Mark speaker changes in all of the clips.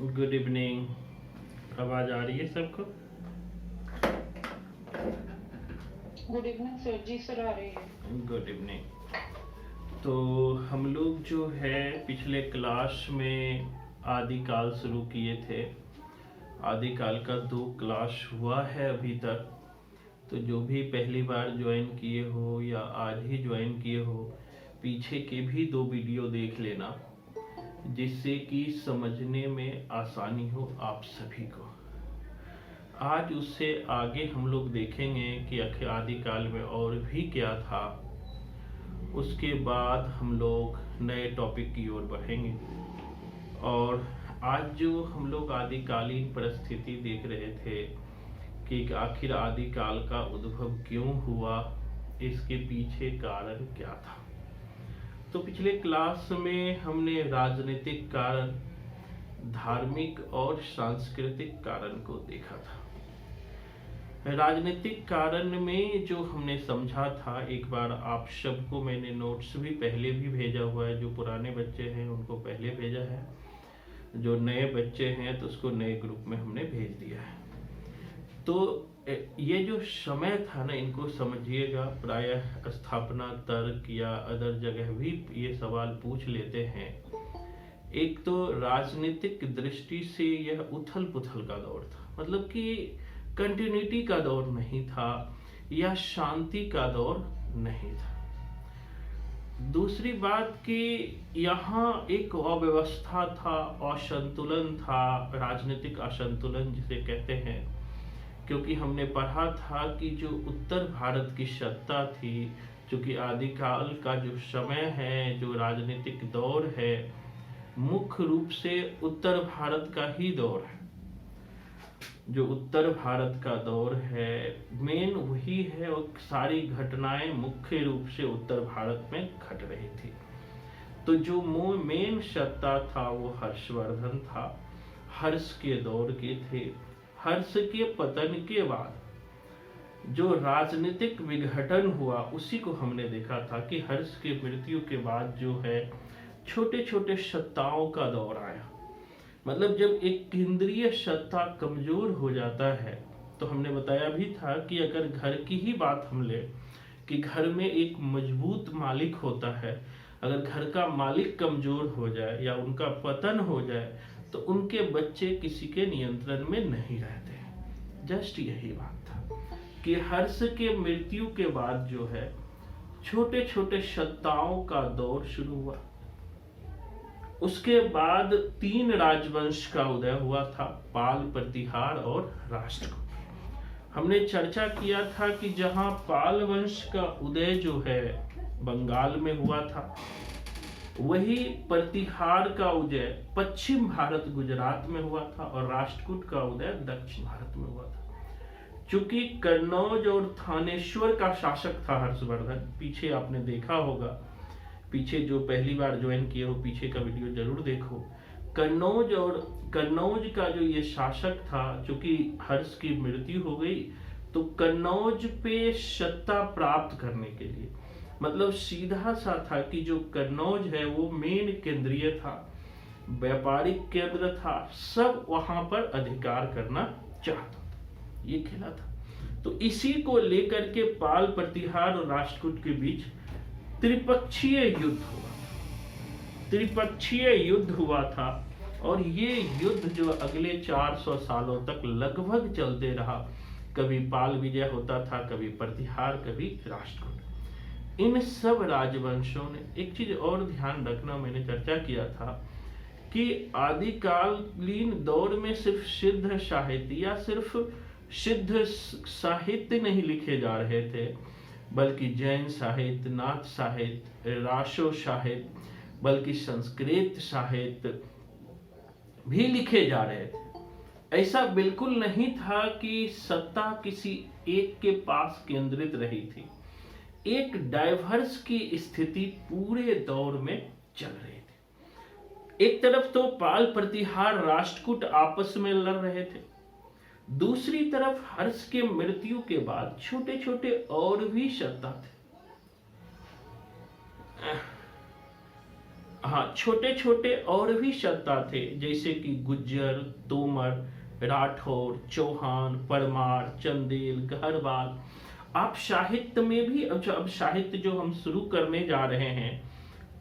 Speaker 1: Good evening. आवाज आ रही है सबको?
Speaker 2: Good evening sir. जी सर, आ रही है।
Speaker 1: Good evening. तो हम लोग जो है पिछले क्लास में आदिकाल शुरू किए थे। आदिकाल का 2 क्लास हुआ है अभी तक। तो जो भी पहली बार ज्वाइन किए हो या आज ही ज्वाइन किए हो, पीछे के भी 2 वीडियो देख लेना, जिससे कि समझने में आसानी हो आप सभी को। आज उससे आगे हम लोग देखेंगे कि आखिर आदिकाल में और भी क्या था। उसके बाद हम लोग नए टॉपिक की ओर बढ़ेंगे। और आज जो हम लोग आदिकालीन परिस्थिति देख रहे थे कि आखिर आदिकाल का उद्भव क्यों हुआ, इसके पीछे कारण क्या था। तो पिछले क्लास में हमने राजनीतिक कारण, धार्मिक और सांस्कृतिक कारण को देखा था। राजनीतिक कारण में जो हमने समझा था, एक बार आप सबको मैंने नोट्स भी पहले भी भेजा हुआ है। जो पुराने बच्चे हैं उनको पहले भेजा है, जो नए बच्चे हैं तो उसको नए ग्रुप में हमने भेज दिया है। तो ये जो समय था ना, इनको समझिएगा। प्रायः स्थापना तर्क या अदर जगह भी ये सवाल पूछ लेते हैं। एक तो राजनीतिक दृष्टि से यह उथल पुथल का दौर था, मतलब कि कंटिन्यूटी का दौर नहीं था या शांति का दौर नहीं था। दूसरी बात कि यहाँ एक अव्यवस्था था, असंतुलन था, राजनीतिक असंतुलन जिसे कहते हैं। क्योंकि हमने पढ़ा था कि जो उत्तर भारत की सत्ता थी, चूंकि आदिकाल का जो समय है, जो राजनीतिक दौर है, मुख्य रूप से उत्तर भारत का ही दौर है। जो उत्तर भारत का दौर है मेन वही है, और सारी घटनाएं मुख्य रूप से उत्तर भारत में घट रही थी। तो जो मेन सत्ता था वो हर्षवर्धन था, हर्ष के दौर के थे। हर्ष के पतन के बाद जो राजनीतिक विघटन हुआ उसी को हमने देखा था कि हर्ष के मृत्यु के बाद जो है छोटे छोटे सत्ताओं का दौर आया। मतलब जब एक केंद्रीय सत्ता कमजोर हो जाता है, तो हमने बताया भी था कि अगर घर की ही बात हम ले कि घर में एक मजबूत मालिक होता है, अगर घर का मालिक कमजोर हो जाए या उनका पतन हो जाए तो उनके बच्चे किसी के नियंत्रण में नहीं रहते। जस्ट यही बात था कि हर्ष के मृत्यु के बाद जो है छोटे छोटे सत्ताओं का दौर शुरू हुआ। उसके बाद 3 राजवंश का उदय हुआ था, पाल, प्रतिहार और राष्ट्रकूट। हमने चर्चा किया था कि जहां पाल वंश का उदय जो है बंगाल में हुआ था, वही प्रतिहार का उदय पश्चिम भारत गुजरात में हुआ था, और राष्ट्रकूट का उदय दक्षिण भारत में हुआ था। चूंकि कन्नौज और थानेश्वर का शासक था हर्षवर्धन, पीछे आपने देखा होगा, पीछे जो पहली बार ज्वाइन किए हो पीछे का वीडियो जरूर देखो। कन्नौज का जो ये शासक था, चूंकि हर्ष की मृत्यु हो गई तो कन्नौज पे सत्ता प्राप्त करने के लिए, मतलब सीधा सा था कि जो कन्नौज है वो मेन केंद्रीय था, व्यापारिक केंद्र था, सब वहां पर अधिकार करना चाहता था। ये खेला था। तो इसी को लेकर के पाल, प्रतिहार और राष्ट्रकूट के बीच त्रिपक्षीय युद्ध हुआ। त्रिपक्षीय युद्ध हुआ था, और ये युद्ध जो अगले 400 सालों तक लगभग चलते रहा। कभी पाल विजय होता था, कभी प्रतिहार, कभी राष्ट्रकूट। इन सब राजवंशों ने एक चीज और ध्यान रखना, मैंने चर्चा किया था कि आदिकालीन दौर में सिर्फ सिद्ध साहित्य या सिर्फ सिद्ध साहित्य नहीं लिखे जा रहे थे, बल्कि जैन साहित्य, नाथ साहित्य, राशो साहित्य, बल्कि संस्कृत साहित्य भी लिखे जा रहे थे। ऐसा बिल्कुल नहीं था कि सत्ता किसी एक के पास केंद्रित रही थी। एक डाइवर्स की स्थिति पूरे दौर में चल रही थी। एक तरफ तो पाल, प्रतिहार, राष्ट्रकूट आपस में लड़ रहे थे, दूसरी तरफ हर्ष के मृत्यु के बाद छोटे छोटे और भी सत्ता थे। हाँ, छोटे छोटे और भी सत्ता थे, जैसे कि गुज्जर, तोमर, राठौर, चौहान, परमार, चंदेल, गहरवाल। आप साहित्य में भी अब साहित्य जो हम शुरू करने जा रहे हैं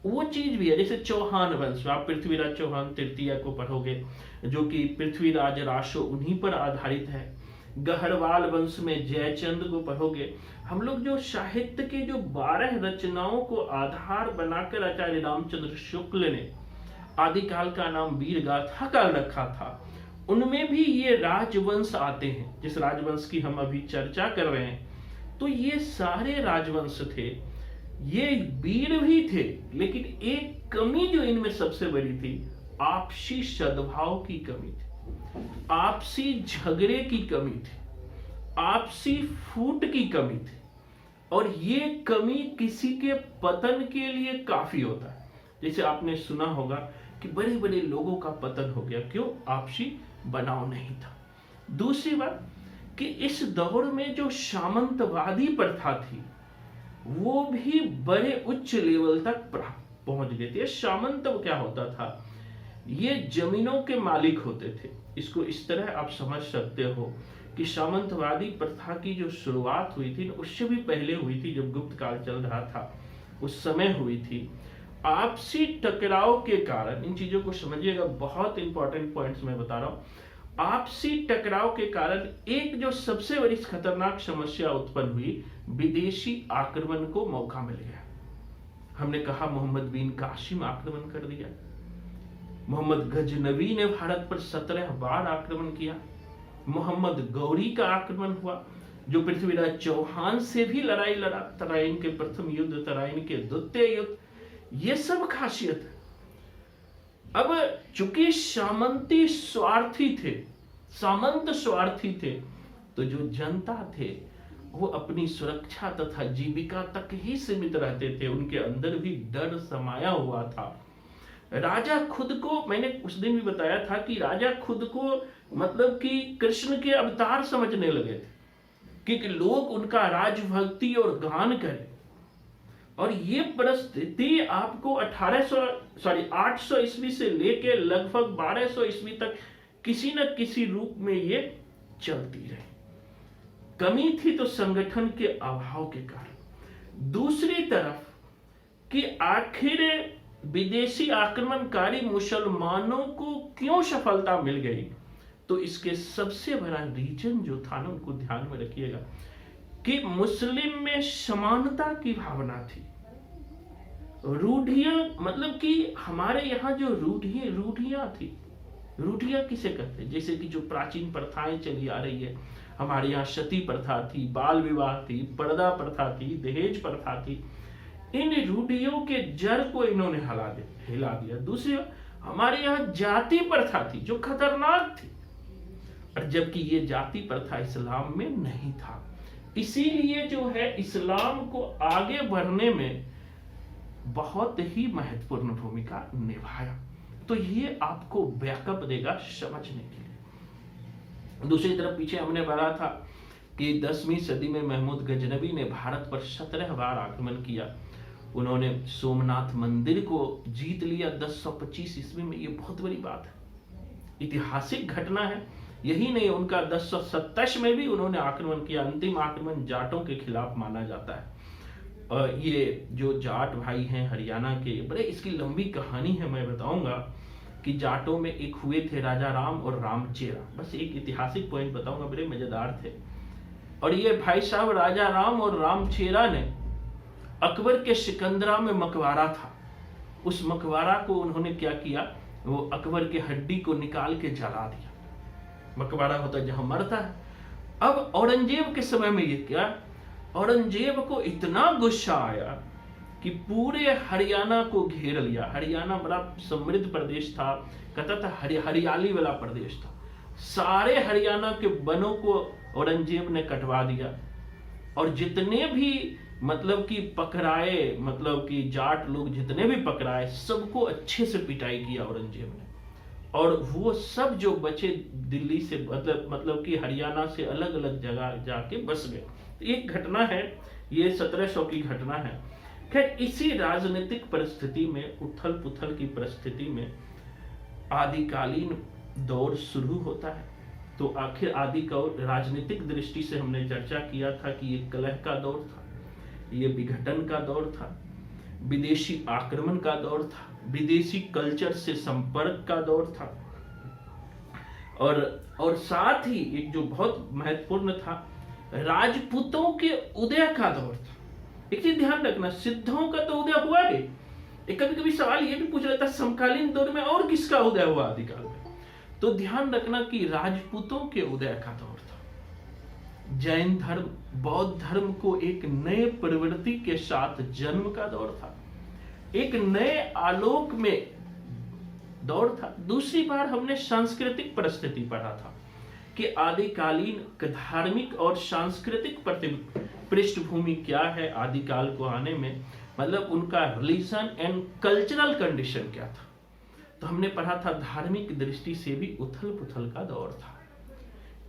Speaker 1: वो चीज भी है। जैसे चौहान वंश, आप पृथ्वीराज चौहान तृतीय को पढ़ोगे, जो कि पृथ्वीराज रासो उन्हीं पर आधारित है। गहरवाल वंश में जयचंद को पढ़ोगे। हम लोग जो साहित्य के जो 12 रचनाओं को आधार बनाकर आचार्य रामचंद्र शुक्ल ने आदिकाल का नाम वीर गाथा का रखा था, उनमें भी ये राजवंश आते हैं, जिस राजवंश की हम अभी चर्चा कर रहे हैं। तो ये सारे राजवंश थे, ये वीर भी थे, लेकिन एक कमी जो इनमें सबसे बड़ी थी, आपसी सद्भाव की कमी थी, आपसी झगड़े की कमी थी, आपसी फूट की कमी थी। और ये कमी किसी के पतन के लिए काफी होता है। जैसे आपने सुना होगा कि बड़े बड़े लोगों का पतन हो गया, क्यों? आपसी बनाव नहीं था। दूसरी बात कि इस दौर में जो सामंतवादी प्रथा थी वो भी बड़े उच्च लेवल तक पहुंच गए थे। सामंत क्या होता था? ये जमीनों के मालिक होते थे। इसको इस तरह आप समझ सकते हो कि सामंतवादी प्रथा की जो शुरुआत हुई थी उससे भी पहले हुई थी, जब गुप्त काल चल रहा था उस समय हुई थी। आपसी टकराव के कारण, इन चीजों को समझिएगा, बहुत इंपॉर्टेंट पॉइंट्स मैं बता रहा हूं। आपसी टकराव के कारण एक जो सबसे बड़ी खतरनाक समस्या उत्पन्न हुई, विदेशी आक्रमण को मौका मिल गया। हमने कहा मोहम्मद बिन कासिम आक्रमण कर दिया, मोहम्मद गजनवी ने भारत पर 17 बार आक्रमण किया, मोहम्मद गौरी का आक्रमण हुआ, जो पृथ्वीराज चौहान से भी लड़ाई लड़ा, तराइन के प्रथम युद्ध, तराइन के द्वितीय युद्ध, ये सब खासियत है। अब चूंकि सामंती स्वार्थी थे, सामंत स्वार्थी थे, तो जो जनता थे वो अपनी सुरक्षा तथा जीविका तक ही सीमित रहते थे। उनके अंदर भी डर समाया हुआ था। राजा खुद को, मैंने उस दिन भी बताया था कि राजा खुद को मतलब कि कृष्ण के अवतार समझने लगे थे कि लोग उनका राजभक्ति और गान करें। और ये परिस्थिति आपको 800 ईस्वी से लेके लगभग 1200 ईस्वी तक किसी न किसी रूप में ये चलती रही। कमी थी तो संगठन के अभाव के कारण। दूसरी तरफ कि आखिर विदेशी आक्रमणकारी मुसलमानों को क्यों सफलता मिल गई, तो इसके सबसे बड़ा रीजन जो था ना, उनको ध्यान में रखिएगा कि मुस्लिम में समानता की भावना थी। रूढ़ियां, मतलब कि हमारे यहाँ जो रूढ़ियां थी, रूढ़ियां किसे कहते हैं? जैसे कि जो प्राचीन प्रथाएं चली आ रही है, हमारे यहाँ सती प्रथा थी, बाल विवाह थी, पर्दा प्रथा थी, दहेज प्रथा थी। इन रूढ़ियों के जड़ को इन्होंने हिला दिया। दूसरी, हमारे यहाँ जाति प्रथा थी जो खतरनाक थी, और जबकि ये जाति प्रथा इस्लाम में नहीं था। इसीलिए जो है इस्लाम को आगे बढ़ने में बहुत ही महत्वपूर्ण भूमिका निभाया। तो ये आपको बैकअप देगा समझने के लिए। दूसरी तरफ पीछे हमने पढ़ा था कि 10वीं सदी में महमूद गजनबी ने भारत पर 17 बार आक्रमण किया। उन्होंने सोमनाथ मंदिर को जीत लिया 1025 ईस्वी में। ये बहुत बड़ी बात है, ऐतिहासिक घटना है। यही नहीं, उनका 1027 में भी उन्होंने आक्रमण किया। अंतिम आक्रमण जाटों के खिलाफ माना जाता है। और ये जो जाट भाई हैं हरियाणा के, बड़े इसकी लंबी कहानी है, मैं बताऊंगा कि जाटों में एक हुए थे राजा राम और रामचेरा। बस एक ऐतिहासिक पॉइंट बताऊंगा, बड़े मजेदार थे। और ये भाई साहब राजा राम और रामचेरा ने अकबर के सिकंदरा में मकबरा था, उस मकबरा को उन्होंने क्या किया, वो अकबर के हड्डी को निकाल के जला दिया। मकबरा होता है जहां मरता है। अब औरंगजेब के समय में ये क्या, औरंगजेब को इतना गुस्सा आया कि पूरे हरियाणा को घेर लिया। हरियाणा बड़ा समृद्ध प्रदेश था, कहता था हरियाली वाला प्रदेश था। सारे हरियाणा के वनों को औरंगजेब ने कटवा दिया, और जितने भी मतलब कि पकड़ाए, मतलब कि जाट लोग जितने भी पकड़ाए, सबको अच्छे से पिटाई किया औरंगजेब ने। और वो सब जो बचे दिल्ली से, मतलब कि हरियाणा से अलग अलग जगह जाके बस गए। एक घटना है, ये 1700 की घटना है। खैर, इसी राजनीतिक परिस्थिति में, उथल पुथल की परिस्थिति में आदिकालीन दौर शुरू होता है। तो आखिर राजनीतिक दृष्टि से हमने चर्चा किया था कि ये कलह का दौर था, ये विघटन का दौर था, विदेशी आक्रमण का दौर था, विदेशी कल्चर से संपर्क का दौर था, और साथ ही एक जो बहुत महत्वपूर्ण था, राजपूतों के उदय का दौर था। एक चीज ध्यान रखना, सिद्धों का तो उदय हुआ ही, एक कभी कभी सवाल ये भी पूछ लेता समकालीन दौर में और किसका उदय हुआ आदिकाल में, तो ध्यान रखना कि राजपूतों के उदय का दौर था। जैन धर्म, बौद्ध धर्म को एक नए प्रवृत्ति के साथ जन्म का दौर था, एक नए आलोक में दौर था। दूसरी बार हमने सांस्कृतिक परिस्थिति पढ़ा था कि आदिकालीन धार्मिक और सांस्कृतिक पृष्ठभूमि क्या है आदिकाल को आने में, मतलब उनका रिलीजन एंड कल्चरल कंडीशन क्या था। तो हमने पढ़ा था धार्मिक दृष्टि से भी उथल पुथल का दौर था,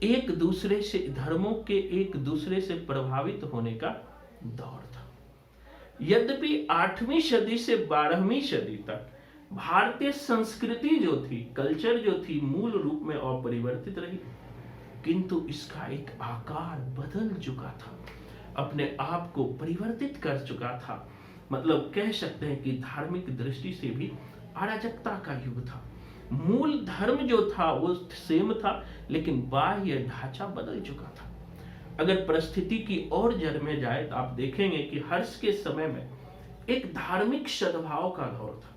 Speaker 1: एक दूसरे से, धर्मों के एक दूसरे से प्रभावित होने का दौर था। यद्यपि 8वीं सदी से 12वीं सदी तक भारतीय संस्कृति जो थी, कल्चर जो थी, मूल रूप में अपरिवर्तित रही, किंतु इसका एक आकार बदल चुका था, अपने आप को परिवर्तित कर चुका था। मतलब कह सकते हैं कि धार्मिक दृष्टि से भी अराजकता का युग था। मूल धर्म जो था वो सेम था, लेकिन बाह्य ढांचा बदल चुका था। अगर परिस्थिति की और जड़ में जाए तो आप देखेंगे कि हर्ष के समय में एक धार्मिक सद्भाव का दौर था।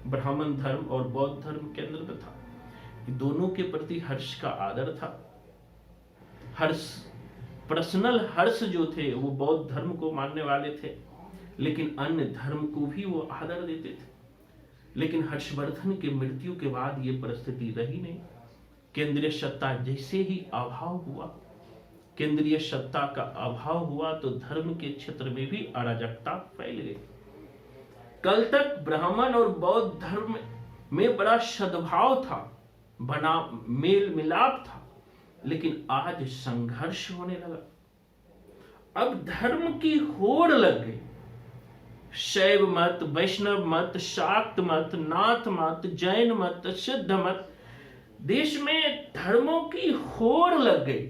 Speaker 1: ब्राह्मण धर्म और बौद्ध धर्म केंद्र में था, दोनों के प्रति हर्ष का आदर था। हर्ष, पर्सनल हर्ष जो थे वो बौद्ध धर्म को मानने वाले थे, लेकिन अन्य धर्म को भी वो आदर देते थे। लेकिन हर्षवर्धन की मृत्यु के बाद ये परिस्थिति रही नहीं। केंद्रीय सत्ता जैसे ही अभाव हुआ, केंद्रीय सत्ता का अभाव हुआ, तो धर्म के क्षेत्र में भी अराजकता फैल गई। कल तक ब्राह्मण और बौद्ध धर्म में बड़ा सद्भाव था, बना मेल मिलाप था, लेकिन आज संघर्ष होने लगा। अब धर्म की होड़ लग गई। शैव मत, वैष्णव मत, शाक्त मत, नाथ मत, जैन मत, सिद्ध मत, देश में धर्मों की होड़ लग गई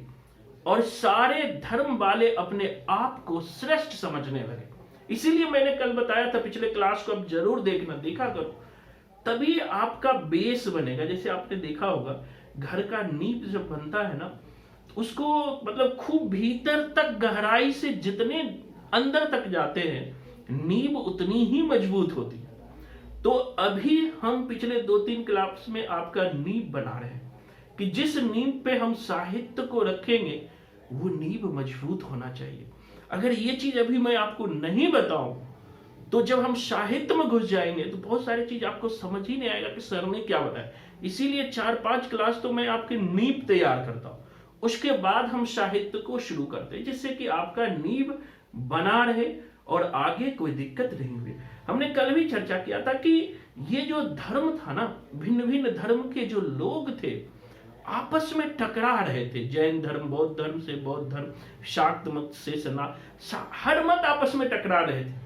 Speaker 1: और सारे धर्म वाले अपने आप को श्रेष्ठ समझने लगे। इसीलिए मैंने कल बताया था, पिछले क्लास को अब जरूर देखा करो, तभी आपका बेस बनेगा। जैसे आपने देखा होगा, घर का नींव जब बनता है ना, उसको मतलब खूब भीतर तक गहराई से जितने अंदर तक जाते हैं, नींव उतनी ही मजबूत होती है। तो अभी हम पिछले 2-3 क्लास में आपका नींव बना रहे हैं कि जिस नींव पे हम साहित्य को रखेंगे वो नींव मजबूत होना चाहिए। अगर ये चीज अभी मैं आपको नहीं बताऊं तो जब हम साहित्य में घुस जाएंगे तो बहुत सारी चीज आपको समझ ही नहीं आएगा कि सर ने क्या बताया। इसीलिए 4-5 क्लास तो मैं आपकी नींव तैयार करता हूं, उसके बाद हम साहित्य को शुरू करते हैं, जिससे कि आपका नींव बना रहे और आगे कोई दिक्कत नहीं हुई। हमने कल भी चर्चा किया था कि ये जो धर्म था ना, भिन्न भिन्न धर्म के जो लोग थे आपस में टकरा रहे थे। जैन धर्म बौद्ध धर्म से, बौद्ध धर्म शाक्त मत से, हर मत आपस में टकरा रहे थे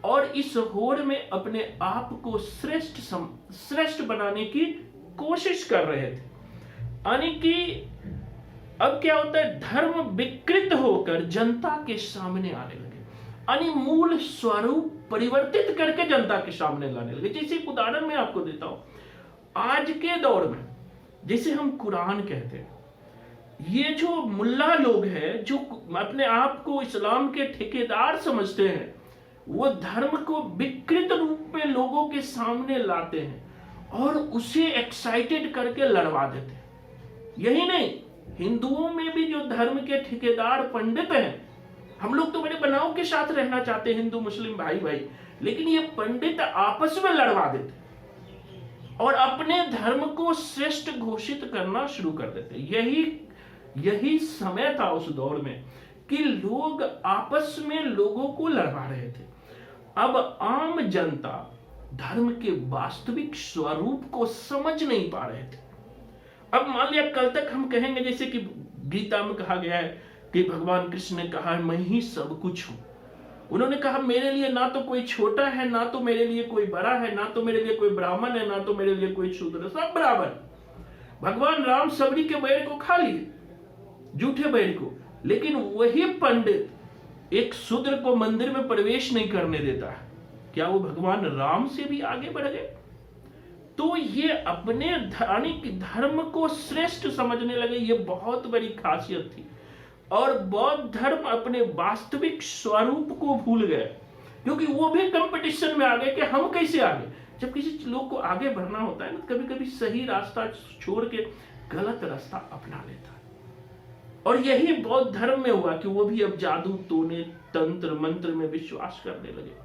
Speaker 1: और इस होड़ में अपने आप को श्रेष्ठ बनाने की कोशिश कर रहे थे। यानी कि अब क्या होता है, धर्म विकृत होकर जनता के सामने आने लगे, यानी मूल स्वरूप परिवर्तित करके जनता के सामने लाने लगे। जैसे एक उदाहरण मैं आपको देता हूं, आज के दौर में जैसे हम कुरान कहते हैं, ये जो मुल्ला लोग हैं जो अपने आप को इस्लाम के ठेकेदार समझते हैं, वो धर्म को विकृत रूप में लोगों के सामने लाते हैं और उसे एक्साइटेड करके लड़वा देते हैं। यही नहीं, हिंदुओं में भी जो धर्म के ठेकेदार पंडित हैं, हम लोग तो बड़े बनाव के साथ रहना चाहते हैं हिंदू मुस्लिम भाई भाई, लेकिन ये पंडित आपस में लड़वा देते और अपने धर्म को श्रेष्ठ घोषित करना शुरू कर देते। यही समय था उस दौर में कि लोग आपस में लोगों को लड़वा रहे थे। अब आम जनता धर्म के वास्तविक स्वरूप को समझ नहीं पा रहे थे। अब मान लिया कल तक हम कहेंगे, जैसे कि गीता में कहा गया है कि भगवान कृष्ण ने कहा मैं ही सब कुछ हूं, उन्होंने कहा मेरे लिए ना तो कोई छोटा है, ना तो मेरे लिए कोई बड़ा है, ना तो मेरे लिए कोई ब्राह्मण है, ना तो मेरे लिए कोई शूद्र, सब बराबर। भगवान राम सबरी के बैर को खा लिए, झूठे बैर को, लेकिन वही पंडित एक शूद्र को मंदिर में प्रवेश नहीं करने देता है। क्या वो भगवान राम से भी आगे बढ़ गए? तो ये अपने धर्म को श्रेष्ठ समझने लगे, ये बहुत बड़ी खासियत थी। और बौद्ध धर्म अपने वास्तविक स्वरूप को भूल गए, क्योंकि वो भी कंपटीशन में आ गए कि हम कैसे आगे। जब किसी लोग को आगे बढ़ना होता है ना, कभी कभी सही रास्ता छोड़ के गलत रास्ता अपना लेता है। और यही बौद्ध धर्म में हुआ कि वो भी अब जादू टोने तंत्र मंत्र में विश्वास करने लगे।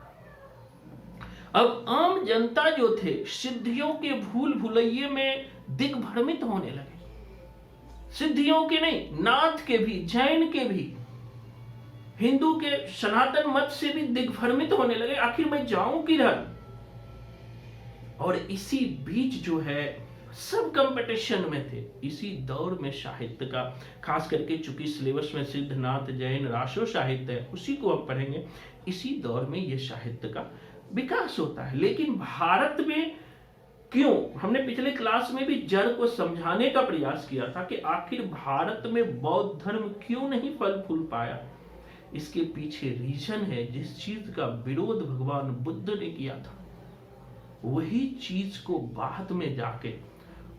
Speaker 1: अब आम जनता जो थे सिद्धियों के भूल भुलैये में दिग्भ्रमित होने लगे। सिद्धियों के नहीं, नाथ के भी, जैन के भी, हिंदू के सनातन मत से भी दिग्भ्रमित होने लगे, आखिर मैं जाऊं किधर। और इसी बीच जो है सब कंपटीशन में थे। इसी दौर में साहित्य का, खास करके चूंकि सिलेबस में सिद्धनाथ जैन राशो साहित्य है, उसी को हम पढ़ेंगे। इसी दौर में यह साहित्य का विकास होता है। लेकिन भारत में क्यों, हमने पिछले क्लास में भी जड़ को समझाने का प्रयास किया था कि आखिर भारत में बौद्ध धर्म क्यों नहीं फल फूल पाया। इसके पीछे रीजन है, जिस चीज का विरोध भगवान बुद्ध ने किया था वही चीज को बाद में जाके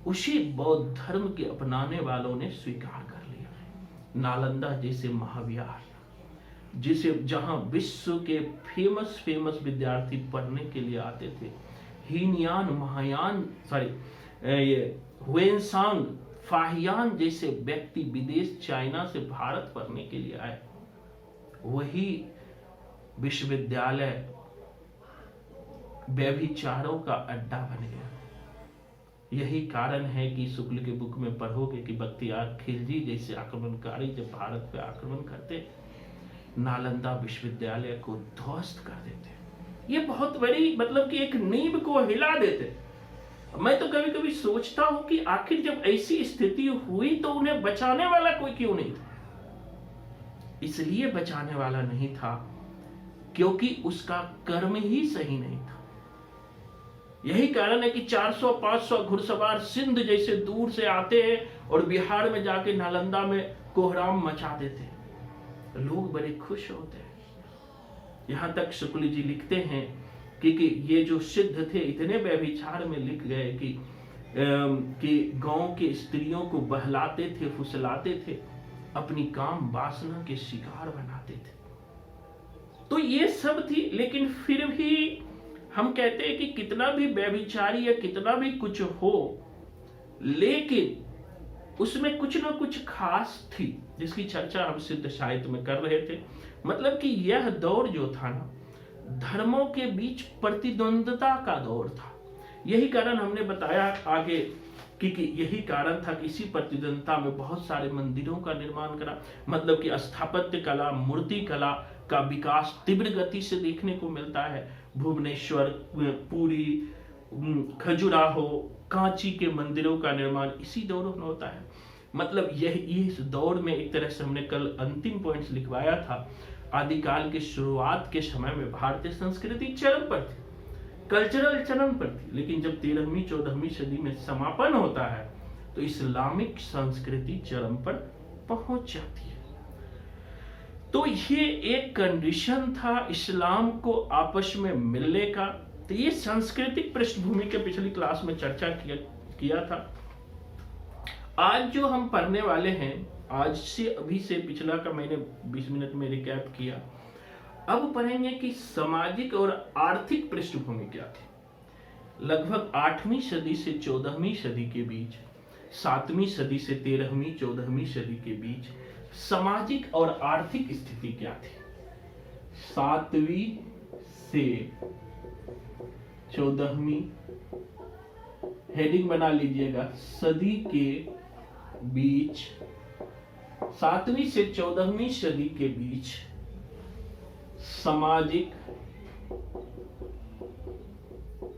Speaker 1: उसी बौद्ध धर्म के अपनाने वालों ने स्वीकार कर लिया। नालंदा जैसे महाविहार, जिसे जहां विश्व के फेमस विद्यार्थी पढ़ने के लिए आते थे, हीनयान, महायान, हुएनसांग, फाहियान जैसे व्यक्ति विदेश चाइना से भारत पढ़ने के लिए आए, वही विश्वविद्यालय व्यभिचारों का अड्डा बन गया। यही कारण है कि शुक्ल के बुक में पढ़ोगे कि बख्तियार खिलजी जैसे आक्रमणकारी जब भारत पे आक्रमण करते, नालंदा विश्वविद्यालय को ध्वस्त कर देते। ये बहुत बड़ी, मतलब कि एक नींव को हिला देते। मैं तो कभी कभी सोचता हूं कि आखिर जब ऐसी स्थिति हुई तो उन्हें बचाने वाला कोई क्यों नहीं था। इसलिए बचाने वाला नहीं था क्योंकि उसका कर्म ही सही नहीं था। यही कारण है कि 400-500 घुड़सवार सिंध जैसे दूर से आते हैं और बिहार में जाके नालंदा में कोहराम मचा देते हैं। लोग बड़े खुश होते हैं। यहां तक शुक्ल जी लिखते हैं कि ये जो सिद्ध थे इतने व्यभिचार में लिख गए कि गांव के स्त्रियों को बहलाते थे, फुसलाते थे, अपनी काम वासना के शिकार बनाते थे। तो ये सब थी, लेकिन फिर भी हम कहते हैं कि कितना भी व्यभिचारी या कितना भी कुछ हो, लेकिन उसमें कुछ ना कुछ खास थी, जिसकी चर्चा हम सिद्ध साहित्य में कर रहे थे। मतलब कि यह दौर जो था ना, धर्मों के बीच प्रतिद्वंदता का दौर था। यही कारण हमने बताया आगे कि यही कारण था कि इसी प्रतिद्वंदता में बहुत सारे मंदिरों का निर्माण करा। मतलब कि स्थापत्य कला, मूर्ति कला का विकास तीव्र गति से देखने को मिलता है। भुवनेश्वर, पुरी, खजुराहो, कांची के मंदिरों का निर्माण इसी दौर में होता है। मतलब इस दौर में एक तरह से हमने कल अंतिम पॉइंट्स लिखवाया था। आदिकाल के शुरुआत के समय में भारतीय संस्कृति चरम पर थी, कल्चरल चरम पर थी, लेकिन जब 13वीं 14वीं सदी में समापन होता है तो इस्लामिक संस्कृति चरम पर पहुंच जाती है। तो ये एक कंडीशन था इस्लाम को आपस में मिलने का। तो ये सांस्कृतिक पृष्ठभूमि के पिछली क्लास में चर्चा किया था। आज जो हम पढ़ने वाले हैं, आज से अभी से पिछला का मैंने 20 मिनट में रिकैप किया। अब पढ़ेंगे कि सामाजिक और आर्थिक पृष्ठभूमि क्या थी। लगभग 8वीं सदी से 14वीं सदी के बीच, 7वीं सदी से 13वीं 14वीं सदी के बीच सामाजिक और आर्थिक स्थिति क्या थी। 7वीं से 14वीं, हेडिंग बना लीजिएगा, सदी के बीच, 7वीं से 14वीं सदी के बीच सामाजिक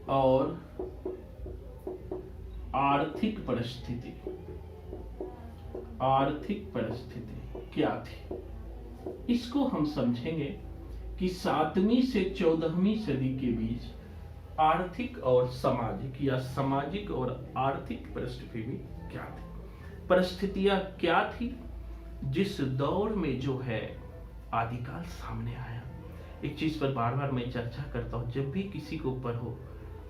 Speaker 1: और आर्थिक परिस्थिति क्या थी, इसको हम समझेंगे कि 7वीं से 14वीं सदी के बीच आर्थिक और सामाजिक या सामाजिक और आर्थिक परिस्थिति क्या थी, परिस्थितियां क्या थी जिस दौर में जो है आदिकाल सामने आया। एक चीज पर बार बार मैं चर्चा करता हूं, जब भी किसी को पढ़ो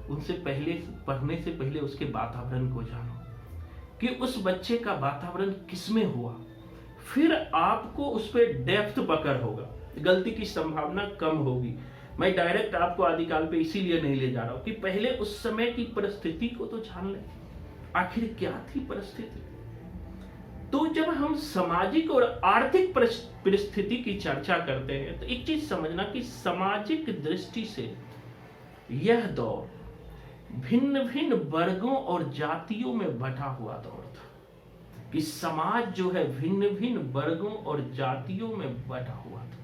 Speaker 1: उनसे पहले पढ़ने से पहले उसके वातावरण को जानो कि उस बच्चे का वातावरण किसमें हुआ, फिर आपको उस पर डेप्थ पकड़ होगा, गलती की संभावना कम होगी। मैं डायरेक्ट आपको आदिकाल पे इसीलिए नहीं ले जा रहा हूं कि पहले उस समय की परिस्थिति को तो जान ले, आखिर क्या थी परिस्थिति। तो जब हम सामाजिक और आर्थिक परिस्थिति की चर्चा करते हैं तो एक चीज समझना कि सामाजिक दृष्टि से यह दौर भिन्न भिन्न वर्गों और जातियों में बटा हुआ दौर था, कि समाज जो है भिन्न भिन्न वर्गों और जातियों में बटा हुआ था।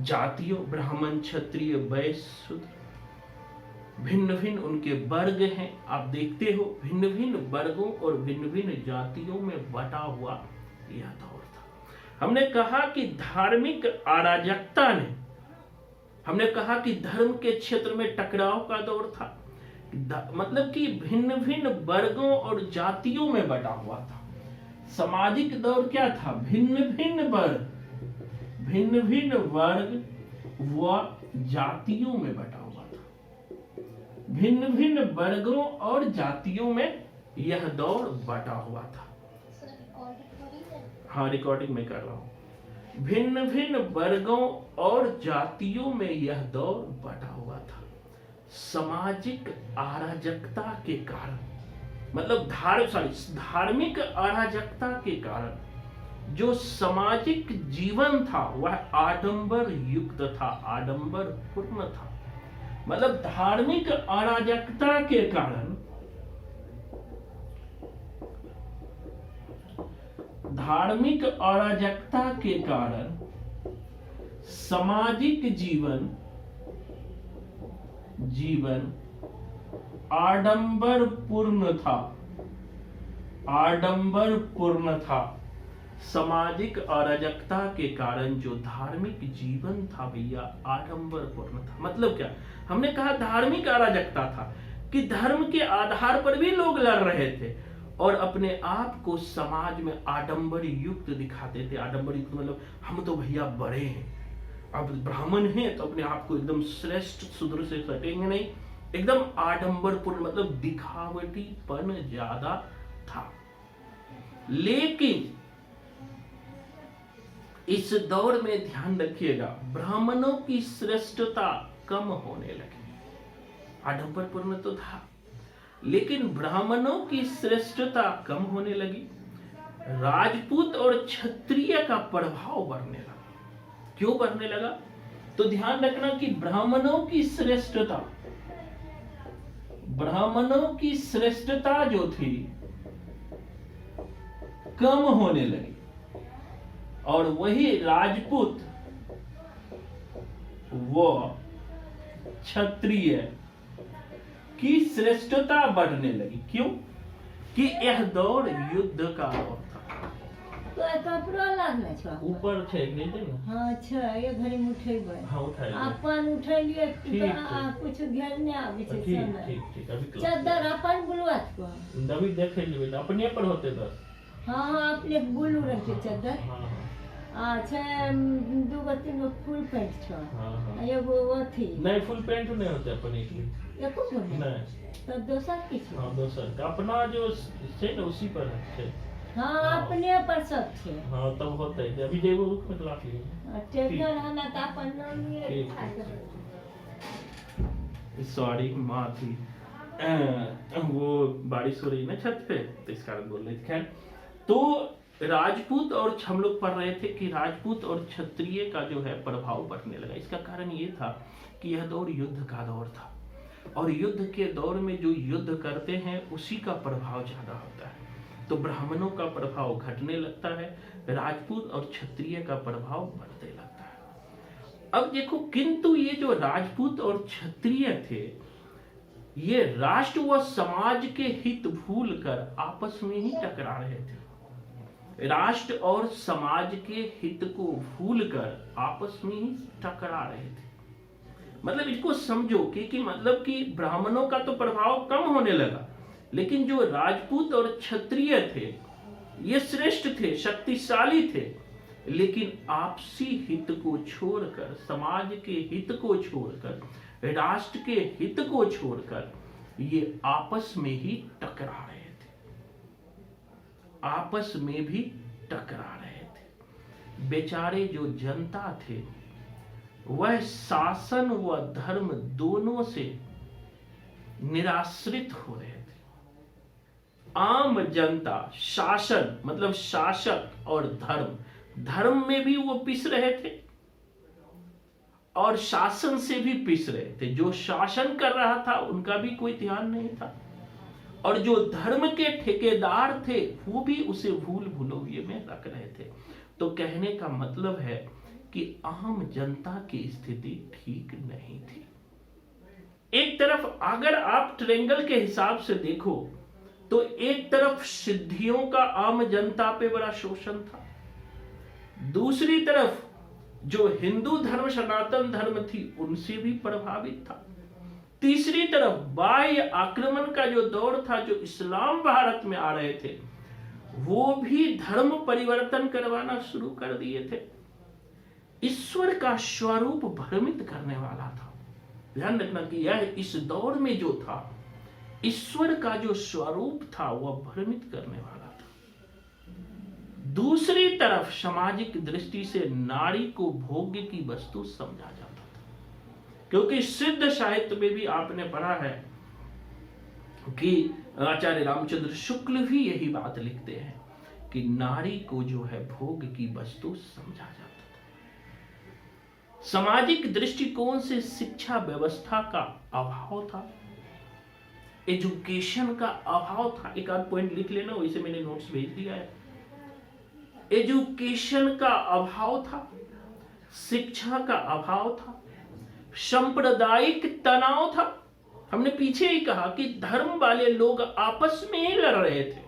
Speaker 1: जातियों ब्राह्मण क्षत्रिय वैश्य शूद्र भिन्न भिन्न उनके वर्ग हैं। आप देखते हो भिन्न भिन्न वर्गों और भिन्न भिन्न जातियों में बटा हुआ यह दौर था। हमने कहा कि धार्मिक अराजकता ने, हमने कहा कि धर्म के क्षेत्र में टकराव का दौर था, मतलब कि भिन्न भिन्न वर्गों और जातियों में बटा हुआ था। सामाजिक दौर क्या था, भिन्न भिन्न वर्ग व जातियों में बटा हुआ था। भिन्न भिन्न वर्गों और जातियों में यह दौर बटा हुआ था। हाँ, रिकॉर्डिंग में कर रहा हूं। भिन्न भिन्न वर्गों और जातियों में यह दौर बटा हुआ था। सामाजिक अराजकता के कारण, मतलब धार्मिक अराजकता के कारण जो सामाजिक जीवन था वह आडंबर युक्त था, आडंबर पूर्ण था। मतलब धार्मिक अराजकता के कारण, धार्मिक अराजकता के कारण सामाजिक जीवन आडंबर पूर्ण था, आडंबर पूर्ण था। सामाजिक अराजकता के कारण जो धार्मिक जीवन था भैया आडंबर पूर्ण था। मतलब क्या, हमने कहा धार्मिक अराजकता था कि धर्म के आधार पर भी लोग लड़ रहे थे और अपने आप को समाज में आडंबर युक्त दिखाते थे। आडंबर युक्त मतलब हम तो भैया बड़े हैं, अब ब्राह्मण हैं तो अपने आप को एकदम श्रेष्ठ शूद्र से सटेंगे नहीं, एकदम आडंबरपूर्ण, मतलब दिखावटीपन ज्यादा था। लेकिन इस दौर में ध्यान रखिएगा, ब्राह्मणों की श्रेष्ठता कम होने लगी। आडंबरपूर्ण तो था लेकिन ब्राह्मणों की श्रेष्ठता कम होने लगी। राजपूत और क्षत्रिय का प्रभाव बढ़ने लगा। क्यों बढ़ने लगा, तो ध्यान रखना कि ब्राह्मणों की श्रेष्ठता जो थी कम होने लगी और वही राजपूत व क्षत्रिय की श्रेष्ठता बढ़ने लगी। क्यों, कि यह दौर युद्ध का दौर था।
Speaker 3: तो कपड़ा लागना छ
Speaker 1: ऊपर छे नहीं दे ना।
Speaker 3: हां छ ये घड़ी में उठेबै।
Speaker 1: हां उठाई
Speaker 3: अपन उठैलिए तो कुछ ध्यान नहीं आबै छै समय।
Speaker 1: ठीक अभी
Speaker 3: चादर अपन बुलवात को
Speaker 1: दबी देखे लेबै अपने पर होते बस।
Speaker 3: हां अपने बुलू रंग के चादर।
Speaker 1: हां
Speaker 3: अच्छा, दो तीन गो फुल पैंट छ।
Speaker 1: हां
Speaker 3: एगो अथी
Speaker 1: नहीं, फुल पैंट नहीं होते अपने के लिए।
Speaker 3: एको गो
Speaker 1: नहीं,
Speaker 3: तो दोसर की छ।
Speaker 1: हां दोसर का अपना जो है ना उसी पर है।
Speaker 3: हां अपने पर सब छे।
Speaker 1: हां तब होता है, अभी जेबो रुक में लाख लिए
Speaker 3: ट्रैक्टर हना त अपन नाम ये।
Speaker 1: सॉरी माँ थी, वो बारिश हो रही ना छत पे तो इस कारण बोल रही थी। खैर, तो राजपूत और हम लोग पढ़ रहे थे कि राजपूत और क्षत्रिय का जो है प्रभाव बढ़ने लगा। इसका कारण ये था कि यह दौर युद्ध का दौर था और युद्ध के दौर में जो युद्ध करते हैं उसी का प्रभाव ज्यादा होता है। तो ब्राह्मणों का प्रभाव घटने लगता है, राजपूत और क्षत्रिय का प्रभाव बढ़ने लगता है। अब देखो, किंतु ये जो राजपूत और क्षत्रिय थे ये राष्ट्र व समाज के हित भूलकर आपस में ही टकरा रहे थे। राष्ट्र और समाज के हित को भूलकर आपस में ही टकरा रहे थे। मतलब इसको समझो कि मतलब कि ब्राह्मणों का तो प्रभाव कम होने लगा, लेकिन जो राजपूत और क्षत्रिय थे ये श्रेष्ठ थे, शक्तिशाली थे, लेकिन आपसी हित को छोड़कर, समाज के हित को छोड़कर, राष्ट्र के हित को छोड़कर ये आपस में ही टकरा रहे थे, आपस में भी टकरा रहे थे। बेचारे जो जनता थे वह शासन व धर्म दोनों से निराश्रित हो रहे थे। आम जनता, शासन मतलब शासक और धर्म में भी वो पिस रहे थे और शासन से भी पिस रहे थे। जो शासन कर रहा था उनका भी कोई ध्यान नहीं था, और जो धर्म के ठेकेदार थे वो भी उसे भूल भुलैया में रख रहे थे। तो कहने का मतलब है कि आम जनता की स्थिति ठीक नहीं थी। एक तरफ अगर आप ट्रायंगल के हिसाब से देखो तो एक तरफ सिद्धियों का आम जनता पे बड़ा शोषण था, दूसरी तरफ जो हिंदू धर्म, सनातन धर्म थी उनसे भी प्रभावित था, तीसरी तरफ बाह्य आक्रमण का जो दौर था, जो इस्लाम भारत में आ रहे थे वो भी धर्म परिवर्तन करवाना शुरू कर दिए थे। ईश्वर का स्वरूप भ्रमित करने वाला था। ध्यान रखना कि यह इस दौर में जो था, ईश्वर का जो स्वरूप था वह भ्रमित करने वाला था। दूसरी तरफ सामाजिक दृष्टि से नारी को भोग्य की वस्तु समझा जाता था, क्योंकि सिद्ध साहित्य में भी आपने पढ़ा है कि आचार्य रामचंद्र शुक्ल भी यही बात लिखते हैं कि नारी को जो है भोग की वस्तु समझा जाता था। सामाजिक दृष्टिकोण से शिक्षा व्यवस्था का अभाव था, एजुकेशन का अभाव था। एक आध पॉइंट लिख लेना, वैसे मैंने नोट्स भेज दिया है। एजुकेशन का अभाव था, शिक्षा का अभाव था, सांप्रदायिक तनाव था। हमने पीछे ही कहा कि धर्म वाले लोग आपस में ही लड़ रहे थे,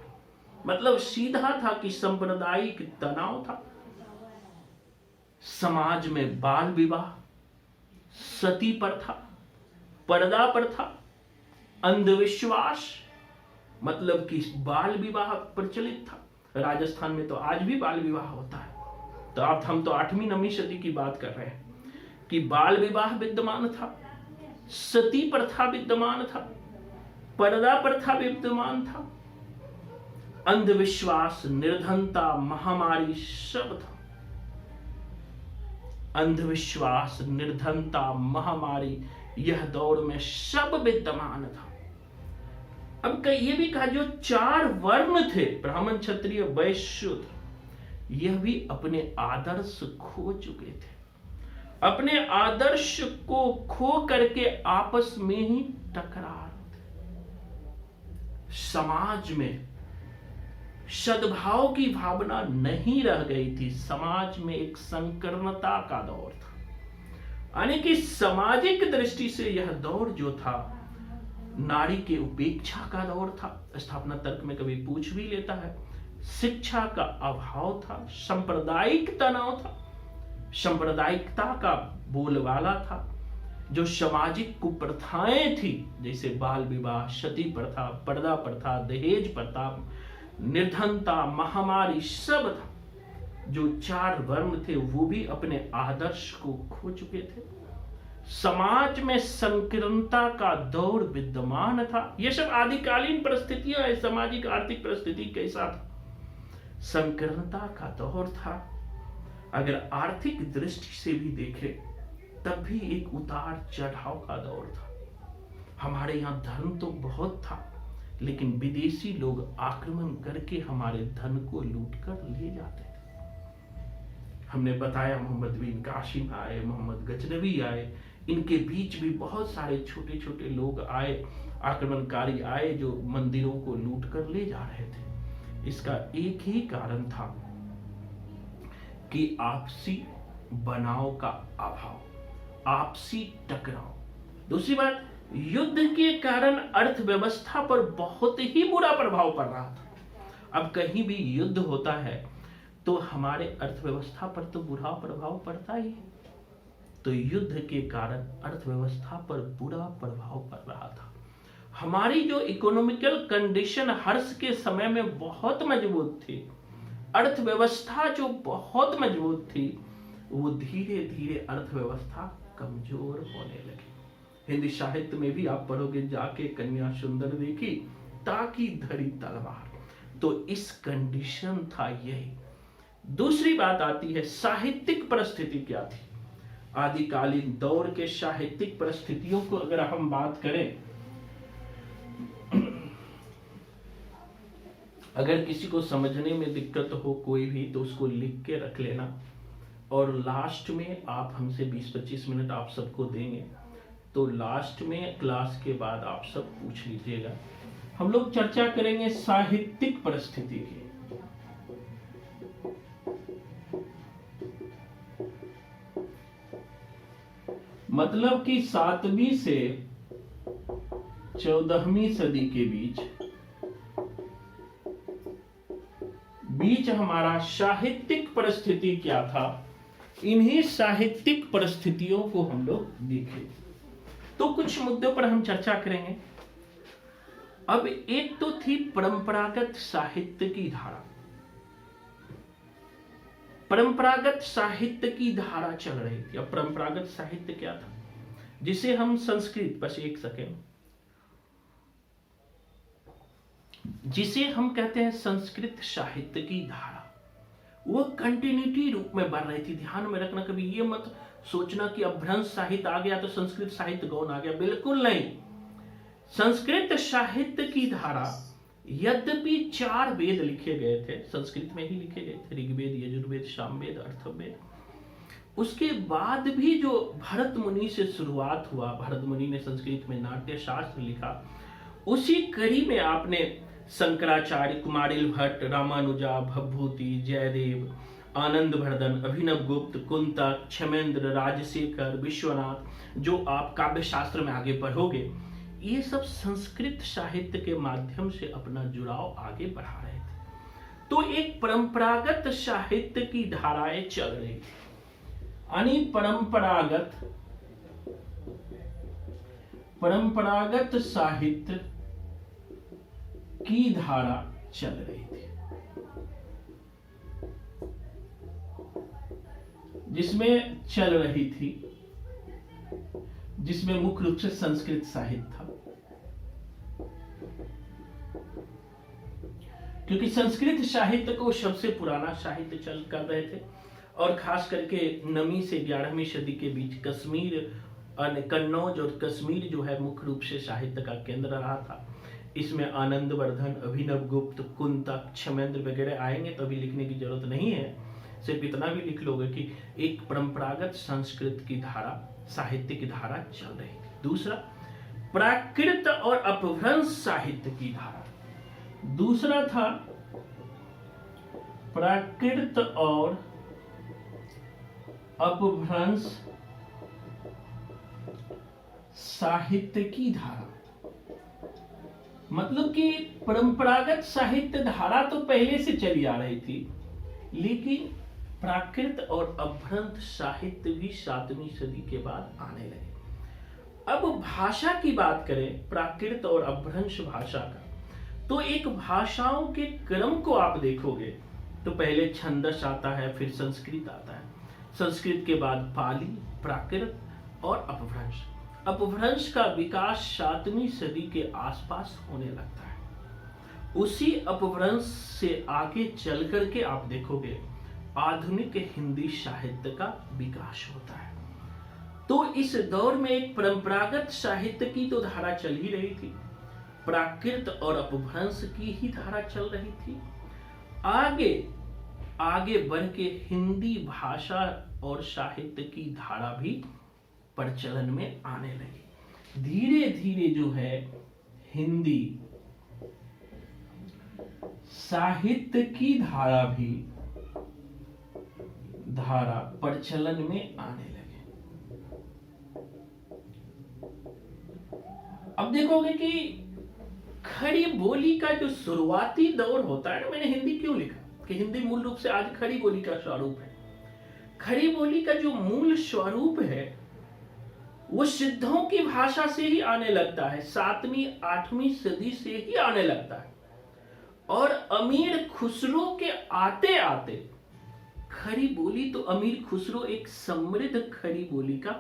Speaker 1: मतलब सीधा था कि सांप्रदायिक तनाव था। समाज में बाल विवाह, सती प्रथा, पर्दा प्रथा, अंधविश्वास, मतलब कि बाल विवाह प्रचलित था। राजस्थान में तो आज भी बाल विवाह होता है, तो आप हम तो 8वीं 9वीं सदी की बात कर रहे हैं कि बाल विवाह विद्यमान था, सती प्रथा विद्यमान था, पर्दा प्रथा विद्यमान था, अंधविश्वास, निर्धनता, महामारी सब था। अंधविश्वास, निर्धनता, महामारी, यह दौर में सब विद्यमान था। अब ये भी कहा जो 4 वर्ण थे, ब्राह्मण, क्षत्रिय, वैश्य, शूद्र, यह भी अपने आदर्श खो चुके थे। अपने आदर्श को खो करके आपस में ही टकरार थे। समाज में सद्भाव की भावना नहीं रह गई थी। समाज में एक संकीर्णता का दौर था, यानी कि सामाजिक दृष्टि से यह दौर जो था नारी के उपेक्षा का दौर था। स्थापना तर्क में कभी पूछ भी लेता है। शिक्षा का अभाव था, सांप्रदायिक तनाव था, सांप्रदायिकता का बोलबाला था। जो सामाजिक कुप्रथाएं थी, जैसे बाल विवाह, सती प्रथा, पर्दा प्रथा, दहेज प्रथा, निर्धनता, महामारी, सब था। जो 4 वर्ण थे वो भी अपने आदर्श को खो चुके थे। समाज में संकीर्णता का दौर विद्यमान था। यह सब आदिकालीन परिस्थितियां है। सामाजिक आर्थिक परिस्थिति कैसा था? संकीर्णता का दौर था। अगर आर्थिक दृष्टि से भी देखें तब भी एक उतार चढ़ाव का दौर था। हमारे यहाँ धर्म तो बहुत था, लेकिन विदेशी लोग आक्रमण करके हमारे धन को लूट कर ले जाते थे। हमने बताया मोहम्मद बिन कासिम आए, मोहम्मद गजनवी आए, इनके बीच भी बहुत सारे छोटे छोटे लोग आए, आक्रमणकारी आए जो मंदिरों को लूट कर ले जा रहे थे। इसका एक ही कारण था कि आपसी बनाव का अभाव, आपसी टकराव। दूसरी बात, युद्ध के कारण अर्थव्यवस्था पर बहुत ही बुरा प्रभाव पड़ रहा था। अब कहीं भी युद्ध होता है तो हमारे अर्थव्यवस्था पर तो बुरा प्रभाव पड़ता ही है। तो युद्ध के कारण अर्थव्यवस्था पर बुरा प्रभाव पड़ रहा था। हमारी जो इकोनॉमिकल कंडीशन हर्ष के समय में बहुत मजबूत थी, अर्थव्यवस्था जो बहुत मजबूत थी, वो धीरे धीरे अर्थव्यवस्था कमजोर होने लगी। हिंदी साहित्य में भी आप पढ़ोगे, जाके कन्या सुंदर देखी ताकि धरी तलवार। तो इस कंडीशन था यही। दूसरी बात आती है साहित्यिक परिस्थिति क्या थी। आदिकालीन दौर के साहित्यिक परिस्थितियों को अगर हम बात करें, अगर किसी को समझने में दिक्कत हो कोई भी, तो उसको लिख के रख लेना, और लास्ट में आप हमसे 20-25 मिनट आप सबको देंगे, तो लास्ट में क्लास के बाद आप सब पूछ लीजिएगा। हम लोग चर्चा करेंगे साहित्यिक परिस्थिति की। मतलब कि 7वीं से 14वीं सदी के बीच हमारा साहित्यिक परिस्थिति क्या था। इन्हीं साहित्यिक परिस्थितियों को हम लोग देखें तो कुछ मुद्दों पर हम चर्चा करेंगे। अब एक तो थी परंपरागत साहित्य की धारा। परंपरागत साहित्य की धारा चल रही थी। अब परंपरागत साहित्य क्या था, जिसे हम संस्कृत, बस एक सेकेंड, जिसे हम कहते हैं संस्कृत साहित्य की धारा, वो कंटिन्यूटी रूप में बढ़ रही थी। ध्यान में रखना, कभी ये मत सोचना कि अब भ्रंश साहित्य आ गया तो संस्कृत साहित्य गौण आ गया, बिल्कुल नहीं। संस्कृत साहित्य की धारा, यद्यपि 4 वेद लिखे गए थे, संस्कृत में ही लिखे गए थे, ऋग्वेद, यजुर्वेद, सामवेद, अथर्ववेद, उसके बाद भी जो भरत मुनि से शुरुआत हुआ, भरत मुनि ने संस्कृत में नाट्य शास्त्र लिखा, उसी कड़ी में आपने शंकराचार्य, कुमारिल भट्ट, रामानुजा, भवभूति, जयदेव, आनंदवर्धन, अभिनव गुप्त, कुंतक, क्षेमेंद्र, राजशेखर, विश्वनाथ, जो आप काव्य शास्त्र में आगे पढ़ोगे, ये सब संस्कृत साहित्य के माध्यम से अपना जुड़ाव आगे बढ़ा रहे थे। तो एक परंपरागत साहित्य की धाराएं चल रही थी, यानी परंपरागत साहित्य की धारा चल रही थी, जिसमें मुख्य रूप से संस्कृत साहित्य था, क्योंकि संस्कृत साहित्य को सबसे पुराना साहित्य चल कर रहे थे। और खास करके 9वीं से 11वीं सदी के बीच कश्मीर, कन्नौज और कश्मीर जो है मुख्य रूप से साहित्य का केंद्र रहा था। इसमें आनंदवर्धन, अभिनव गुप्त, कुंतक, क्षेमेंद्र वगैरह आएंगे, तो अभी लिखने की जरूरत नहीं है, सिर्फ इतना भी लिख लोगे कि एक परंपरागत संस्कृत की धारा, साहित्य की धारा चल रही थी। दूसरा, प्राकृत और अपभ्रंश साहित्य की धारा। दूसरा था प्राकृत और अपभ्रंश साहित्य की धारा। मतलब कि परंपरागत साहित्य धारा तो पहले से चली आ रही थी, लेकिन प्राकृत और अपभ्रंश साहित्य भी 7वीं सदी के बाद आने लगे। अब भाषा की बात करें, प्राकृत और अपभ्रंश भाषा का, तो एक भाषाओं के क्रम को आप देखोगे तो पहले छंदस आता है, फिर संस्कृत आता है, संस्कृत के बाद पाली, प्राकृत और अपभ्रंश। अपभ्रंश का विकास 7वीं सदी के आसपास होने लगता है। उसी अपभ्रंश से आगे चल करके आप देखोगे आधुनिक हिंदी साहित्य का विकास होता है। तो इस दौर में एक परंपरागत साहित्य की तो धारा चल ही रही थी, प्राकृत और अपभ्रंश की ही धारा चल रही थी। आगे बढ़ के हिंदी भाषा और साहित्य की धारा भी प्रचलन में आने लगी। धीरे धीरे जो है हिंदी साहित्य की धारा प्रचलन में आने लगे। अब देखोगे कि खड़ी बोली का जो शुरुआती दौर होता है ना, मैंने हिंदी क्यों लिखा, कि हिंदी मूल रूप से आज खड़ी बोली का स्वरूप है। खड़ी बोली का जो मूल स्वरूप है वो सिद्धों की भाषा से ही आने लगता है, 7वीं 8वीं सदी से ही आने लगता है। और अमीर खुसरो के आते आते खड़ी बोली, तो अमीर खुसरो एक समृद्ध खड़ी बोली का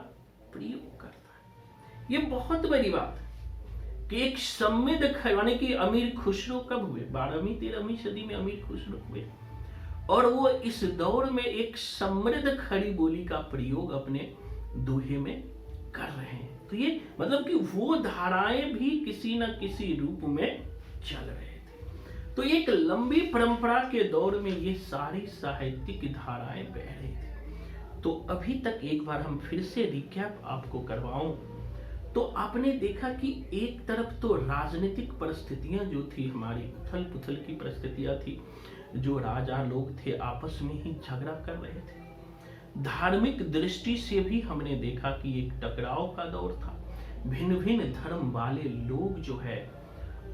Speaker 1: प्रयोग करता है। ये बहुत बड़ी बात है कि एक समृद्ध यानी कि अमीर खुसरो कब हुए? 12वीं 13वीं सदी में अमीर खुसरो हुए, और वो इस दौर में एक समृद्ध खड़ी बोली का प्रयोग अपने दोहे में कर रहे हैं। तो ये मतलब कि वो धाराएं भी किसी न किसी रूप में चल रहे थे। तो एक लंबी परंपरा के दौर में ये सारी साहित्यिक धाराएं बह रही थी। तो अभी तक एक बार हम फिर से रिकैप आपको करवाऊं तो आपने देखा कि एक तरफ तो राजनीतिक परिस्थितियां जो थी, हमारी उथल पुथल की परिस्थितियां थी, जो राजा लोग थे आपस में ही झगड़ा कर रहे थे। धार्मिक दृष्टि से भी हमने देखा कि एक टकराव का दौर था, भिन्न भिन्न धर्म वाले लोग जो है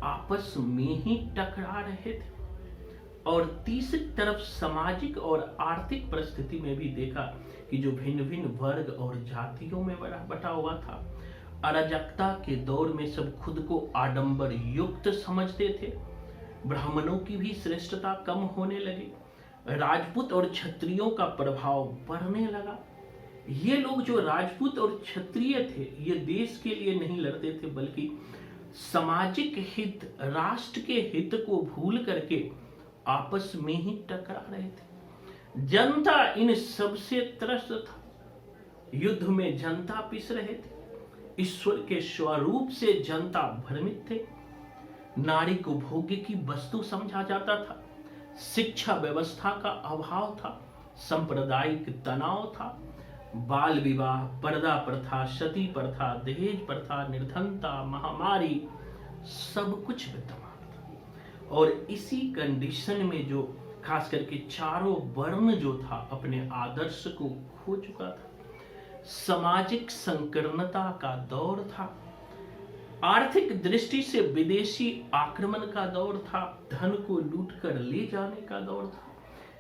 Speaker 1: आपस में ही टकरा रहे थे। और तीसरी तरफ सामाजिक और आर्थिक परिस्थिति में भी देखा कि जो भिन्न भिन्न वर्ग और जातियों में बटा हुआ था। अराजकता के दौर में सब खुद को आडंबर युक्त समझते थे, ब्राह्मणों की भी श्रेष्ठता कम होने लगी, राजपूत और क्षत्रियों का प्रभाव बढ़ने लगा। ये लोग जो राजपूत और क्षत्रिय थे ये देश के लिए नहीं लड़ते थे, बल्कि सामाजिक हित, राष्ट्र के हित को भूल करके आपस में ही टकरा रहे थे। जनता इन सबसे त्रस्त था, युद्ध में जनता पिस रहे थे, ईश्वर के स्वरूप से जनता भ्रमित थे, नारी को भोग्य की वस्तु समझा जाता था, शिक्षा व्यवस्था का अभाव था, सांप्रदायिक तनाव था, बाल विवाह, पर्दा प्रथा, सती प्रथा, दहेज प्रथा, निर्धनता, महामारी, सब कुछ विद्यमान था। और इसी कंडीशन में जो खास करके चारों वर्ण जो था अपने आदर्श को खो चुका था, सामाजिक संकीर्णता का दौर था, आर्थिक दृष्टि से विदेशी आक्रमण का दौर था, धन को लूट कर ले जाने का दौर था,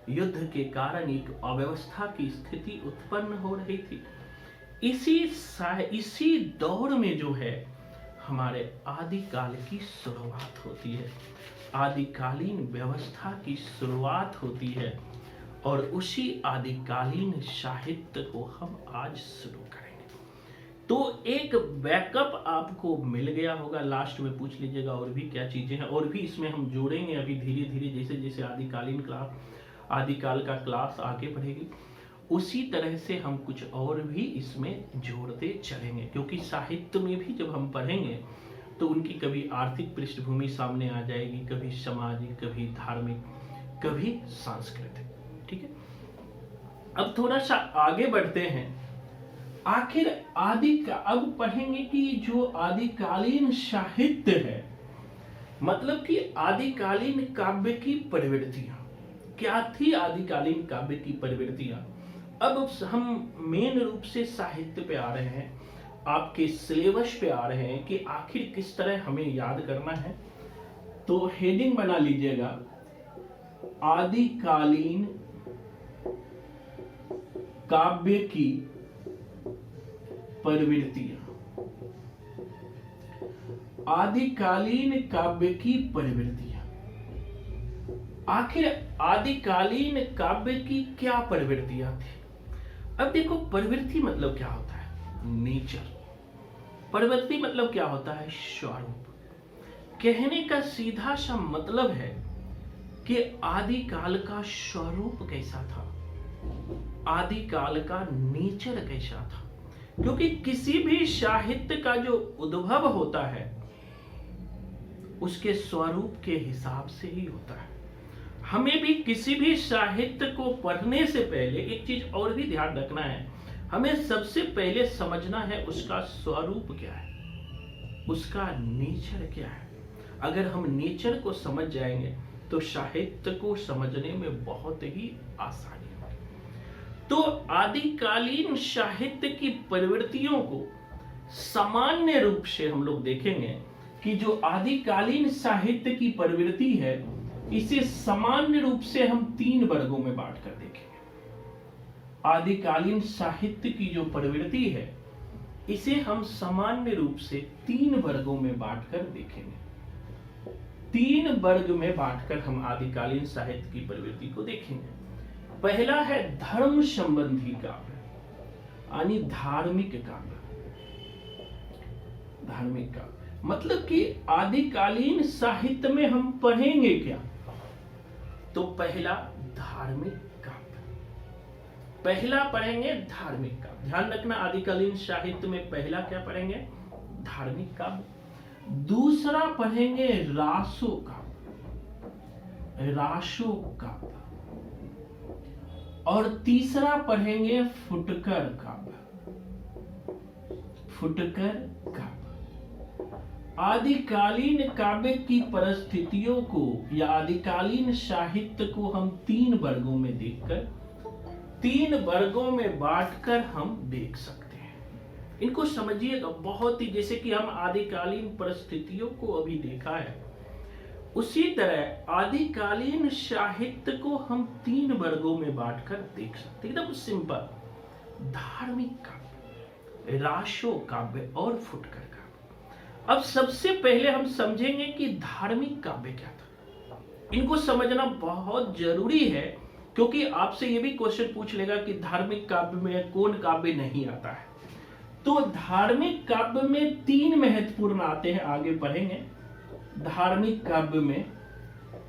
Speaker 1: युद्ध के कारण एक अव्यवस्था की स्थिति उत्पन्न हो रही थी। इसी दौर में जो है हमारे आदिकाल की शुरुआत होती है, आदिकालीन व्यवस्था की शुरुआत होती है, और उसी आदिकालीन साहित्य को हम आज शुरू करेंगे। तो एक बैकअप आपको मिल गया होगा, लास्ट में पूछ लीजिएगा और भी क्या चीजें हैं, और भी इसमें हम जोड़ेंगे अभी धीरे धीरे, जैसे जैसे आदिकाल का क्लास आगे बढ़ेगी उसी तरह से हम कुछ और भी इसमें जोड़ते चलेंगे। क्योंकि साहित्य में भी जब हम पढ़ेंगे तो उनकी कभी आर्थिक पृष्ठभूमि सामने आ जाएगी, कभी सामाजिक, कभी धार्मिक, कभी सांस्कृतिक। ठीक है, अब थोड़ा सा आगे बढ़ते हैं। आखिर अब पढ़ेंगे कि जो आदिकालीन साहित्य है, मतलब कि आदिकालीन काव्य की प्रवृत्तियां क्या थी। आदिकालीन काव्य की प्रवृत्तियां, अब हम मेन रूप से साहित्य पे आ रहे हैं, आपके सिलेबस पे आ रहे हैं कि आखिर किस तरह हमें याद करना है। तो हेडिंग बना लीजिएगा, आदिकालीन काव्य की प्रवृत्तियां। आदिकालीन काव्य की प्रवृत्तियां, आखिर आदिकालीन काव्य की क्या प्रवृत्तियां थी। अब देखो, प्रवृत्ति मतलब क्या होता है, नेचर। प्रवृत्ति मतलब क्या होता है, स्वरूप। कहने का सीधा सा मतलब है कि आदिकाल का स्वरूप कैसा था, आदिकाल का नेचर कैसा था। क्योंकि किसी भी साहित्य का जो उद्भव होता है उसके स्वरूप के हिसाब से ही होता है। हमें भी किसी भी साहित्य को पढ़ने से पहले एक चीज और भी ध्यान रखना है, हमें सबसे पहले समझना है उसका स्वरूप क्या है, उसका नेचर क्या है। अगर हम नेचर को समझ जाएंगे तो साहित्य को समझने में बहुत ही आसानी होगी। तो आदिकालीन साहित्य की प्रवृत्तियों को सामान्य रूप से हम लोग देखेंगे कि जो आदिकालीन साहित्य की प्रवृत्ति है इसे सामान्य रूप से हम 3 वर्गों में बांटकर देखेंगे। आदिकालीन साहित्य की जो प्रवृत्ति है इसे हम सामान्य रूप से 3 वर्गों में बांटकर देखेंगे। 3 वर्ग में बांटकर हम आदिकालीन साहित्य की प्रवृत्ति को देखेंगे। पहला है धर्म संबंधी काव्य, यानी धार्मिक काव्य। धार्मिक काव्य मतलब कि आदिकालीन साहित्य में हम पढ़ेंगे क्या? तो पहला धार्मिक काव्य, पहला पढ़ेंगे धार्मिक काव्य। ध्यान रखना, आदिकालीन साहित्य में पहला क्या पढ़ेंगे? धार्मिक काव्य। दूसरा पढ़ेंगे रासो काव्य, रासो काव्य। और तीसरा पढ़ेंगे फुटकर काव्य, फुटकर काव्य। आदिकालीन काव्य की परिस्थितियों को या आदिकालीन साहित्य को हम 3 वर्गों में देखकर 3 वर्गों में बांटकर हम देख सकते हैं। इनको समझिएगा बहुत ही, जैसे कि हम आदिकालीन परिस्थितियों को अभी देखा है, उसी तरह आदिकालीन साहित्य को हम 3 वर्गों में बांटकर देख सकते हैं। एकदम सिंपल, धार्मिक काव्य, रासो काव्य और फुटकर काव्य। अब सबसे पहले हम समझेंगे कि धार्मिक काव्य क्या था। इनको समझना बहुत जरूरी है, क्योंकि आपसे ये भी क्वेश्चन पूछ लेगा कि धार्मिक काव्य में कौन काव्य नहीं आता है। तो धार्मिक काव्य में 3 महत्वपूर्ण आते हैं, आगे पढ़ेंगे। धार्मिक काव्य में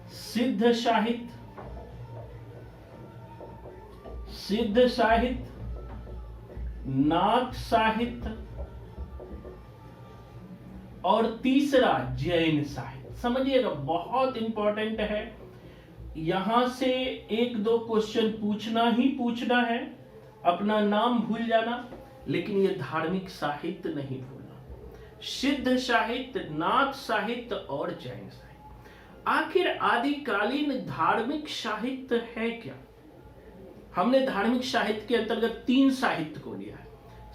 Speaker 1: सिद्ध साहित्य, सिद्ध साहित्य, नाथ साहित्य और तीसरा जैन साहित्य। समझिएगा बहुत इंपॉर्टेंट है, यहां से 1-2 क्वेश्चन पूछना ही पूछना है। अपना नाम भूल जाना, लेकिन ये धार्मिक साहित्य नहीं भूलना। सिद्ध साहित्य, नाथ साहित्य और जैन साहित्य। आखिर आदिकालीन धार्मिक साहित्य है क्या? हमने धार्मिक साहित्य के अंतर्गत 3 साहित्य को लिया है,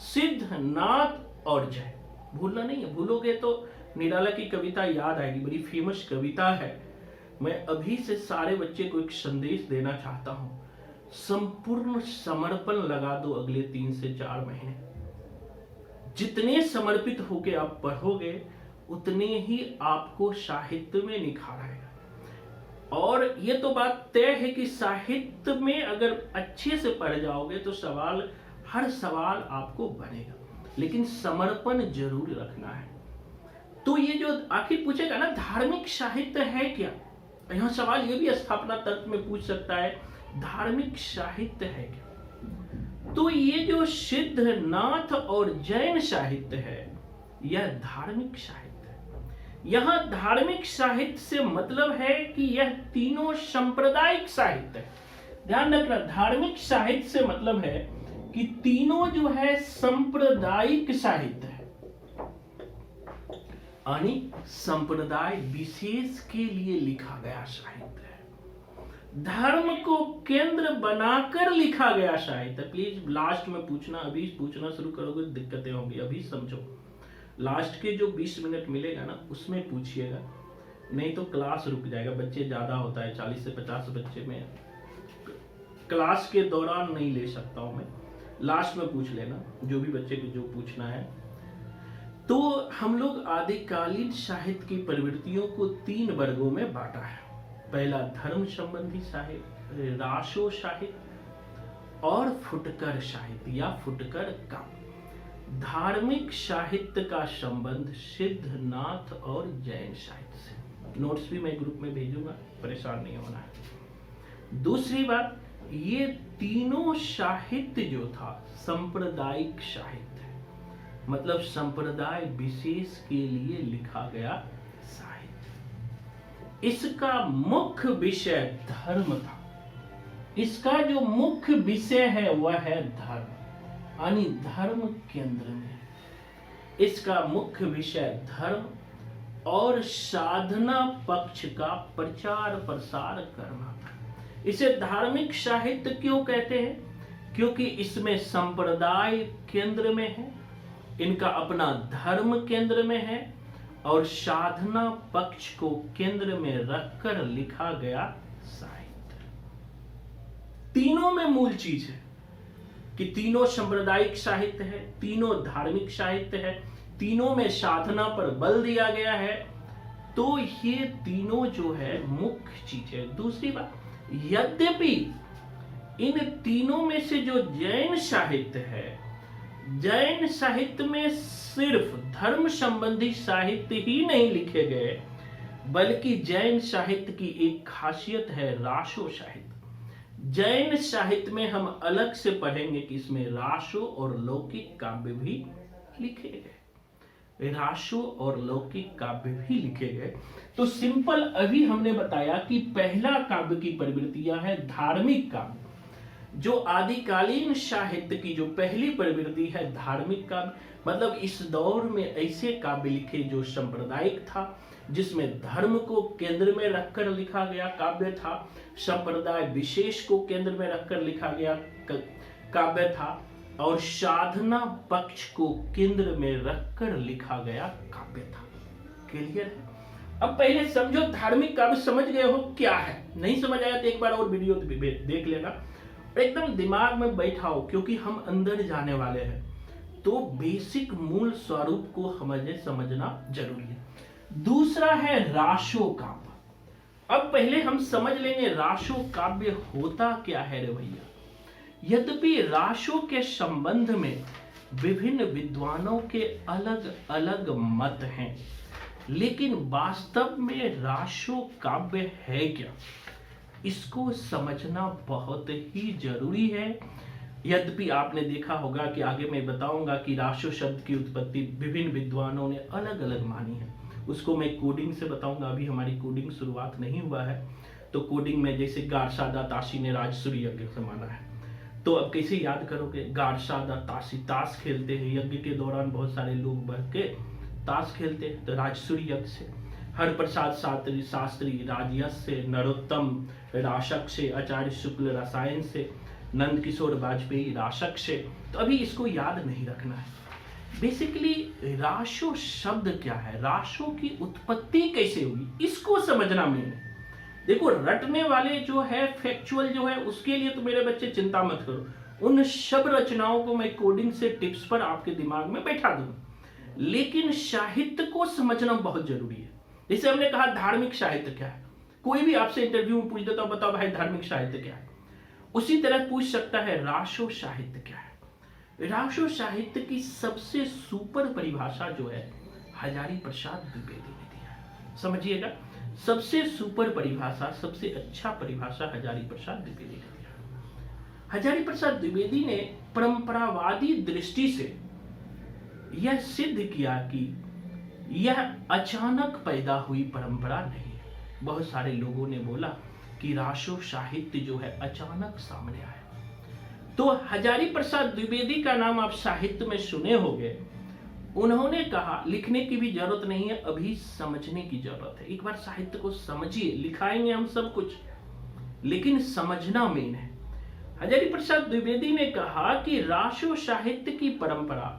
Speaker 1: सिद्ध, नाथ और जैन। भूलना नहीं है, भूलोगे तो निराला की कविता याद आएगी, बड़ी फेमस कविता है। मैं अभी से सारे बच्चे को एक संदेश देना चाहता हूं, संपूर्ण समर्पण लगा दो अगले 3 से 4 महीने। जितने समर्पित होके आप पढ़ोगे उतने ही आपको साहित्य में निखार आएगा। और ये तो बात तय है कि साहित्य में अगर अच्छे से पढ़ जाओगे तो हर सवाल आपको बनेगा, लेकिन समर्पण जरूर रखना है। तो ये जो आखिर पूछेगा ना धार्मिक साहित्य है क्या, यहां सवाल ये भी स्थापना तर्क में पूछ सकता है, धार्मिक साहित्य है क्या? तो ये जो सिद्ध, नाथ और जैन साहित्य है यह धार्मिक साहित्य है। यहां धार्मिक साहित्य से मतलब है कि यह तीनों सांप्रदायिक साहित्य है। ध्यान रखना, धार्मिक साहित्य से मतलब है कि तीनों जो है सांप्रदायिक साहित्य है, यानी संप्रदाय विशेष के लिए लिखा गया साहित्य है, धर्म को केंद्र बनाकर लिखा गया साहित्य। प्लीज लास्ट में पूछना, अभी पूछना शुरू करोगे दिक्कतें होंगी, अभी समझो। लास्ट के जो 20 मिनट मिलेगा ना उसमें पूछिएगा, नहीं तो क्लास रुक जाएगा। बच्चे ज्यादा होता है, 40 से 50 बच्चे में क्लास के दौरान नहीं ले सकता हूं मैं, लास्ट में पूछ लेना जो भी बच्चे को जो पूछना है। तो हम लोग आदिकालीन साहित्य की प्रवृत्तियों को 3 वर्गों में बांटा है। पहला धर्म संबंधी साहित्य, रासो साहित्य और फुटकर साहित्य या फुटकर काव्य। धार्मिक साहित्य का संबंध सिद्ध, नाथ और जैन साहित्य से। नोट्स भी मैं ग्रुप में भेजूंगा, परेशान नहीं होना है। दूसरी बात, ये तीनों साहित्य जो था सांप्रदायिक साहित्य है, मतलब संप्रदाय विशेष के लिए लिखा गया साहित्य। इसका मुख्य विषय धर्म था। इसका जो मुख्य विषय है वह है धर्म, यानी धर्म केंद्र में। इसका मुख्य विषय धर्म और साधना पक्ष का प्रचार प्रसार करना था। इसे धार्मिक साहित्य क्यों कहते हैं? क्योंकि इसमें संप्रदाय केंद्र में है, इनका अपना धर्म केंद्र में है और साधना पक्ष को केंद्र में रखकर लिखा गया साहित्य। तीनों में मूल चीज है कि तीनों सांप्रदायिक साहित्य है, तीनों धार्मिक साहित्य है, तीनों में साधना पर बल दिया गया है। तो ये तीनों जो है मुख्य चीज है। दूसरी बात, यद्यपि इन तीनों में से जो जैन साहित्य है, जैन साहित्य में सिर्फ धर्म संबंधी साहित्य ही नहीं लिखे गए, बल्कि जैन साहित्य की एक खासियत है रासो साहित्य। जैन साहित्य में हम अलग से पढ़ेंगे कि इसमें रासो और लौकिक काव्य भी लिखे गए, रासो और लौकिक काव्य भी लिखे गए। तो सिंपल अभी हमने बताया कि पहला काव्य की प्रवृत्तियां है धार्मिक काव्य। जो आदिकालीन साहित्य की जो पहली प्रवृत्ति है धार्मिक काव्य, मतलब इस दौर में ऐसे काव्य लिखे जो सांप्रदायिक था, जिसमें धर्म को केंद्र में रखकर लिखा गया काव्य था, संप्रदाय विशेष को केंद्र में रखकर लिखा गया काव्य था, और साधना पक्ष को केंद्र में रखकर लिखा गया काव्य था। क्लियर है? अब पहले समझो धार्मिक काव्य समझ गए हो क्या है, नहीं समझ आया तो एक बार और वीडियो देख लेना, एकदम दिमाग में बैठाओ, क्योंकि हम अंदर जाने वाले हैं। तो बेसिक मूल स्वरूप को समझना जरूरी है। दूसरा है रासो काव्य। अब पहले हम समझ लेंगे रासो काव्य होता क्या है रे भैया। यद्यपि रासो के संबंध में विभिन्न विद्वानों के अलग अलग मत हैं, लेकिन वास्तव में रासो काव्य है क्या, इसको समझना बहुत ही जरूरी है। यद्यपि आपने देखा होगा कि आगे मैं बताऊंगा कि रासो शब्द की उत्पत्ति विभिन्न विद्वानों ने अलग अलग मानी है, उसको मैं कोडिंग से बताऊंगा। अभी हमारी कोडिंग शुरुआत नहीं हुआ है, तो कोडिंग में जैसे गारसादा ताशी ने राजसूरी यज्ञ से माना है, तो अब कैसे याद करोगे। गारसादा ताशी ताश खेलते हैं, यज्ञ के दौरान बहुत सारे लोग बैठ के ताश खेलते हैं, तो राजसूरी यज्ञ से। हरप्रसाद शास्त्री राजयश से, नरोत्तम राशक से, आचार्य शुक्ल रसायन से, नंद किशोर वाजपेयी राशक से। तो अभी इसको याद नहीं रखना है। बेसिकली रासो शब्द क्या है, रासो की उत्पत्ति कैसे हुई, इसको समझना मेन है। देखो रटने वाले जो है, फैक्चुअल जो है, उसके लिए तो मेरे बच्चे चिंता मत करो, उन सब रचनाओं को मैं कोडिंग से टिप्स पर आपके दिमाग में बैठा दूंगा, लेकिन साहित्य को समझना बहुत जरूरी है। जैसे हमने कहा धार्मिक साहित्य क्या है, कोई भी आपसे इंटरव्यू में पूछ देता, बताओ भाई धार्मिक साहित्य क्या है, उसी तरह पूछ सकता है रासो साहित्य क्या है। रासो साहित्य की सबसे सुपर परिभाषा जो है हजारी प्रसाद द्विवेदी ने दिया है। समझिएगा, सबसे सुपर परिभाषा, सबसे अच्छा परिभाषा हजारी प्रसाद द्विवेदी ने दिया। हजारी प्रसाद द्विवेदी ने परंपरावादी दृष्टि से यह सिद्ध किया कि यह अचानक पैदा हुई परंपरा नहीं है। बहुत सारे लोगों ने बोला कि रासो साहित्य जो है अचानक सामने आया। तो हजारी प्रसाद द्विवेदी का नाम आप साहित्य में सुने होंगे। उन्होंने कहा लिखने की भी जरूरत नहीं है, अभी समझने की जरूरत है। एक बार साहित्य को समझिए, लिखाएंगे हम सब कुछ, लेकिन समझना मेन है। हजारी प्रसाद द्विवेदी ने कहा कि रासो साहित्य की परंपरा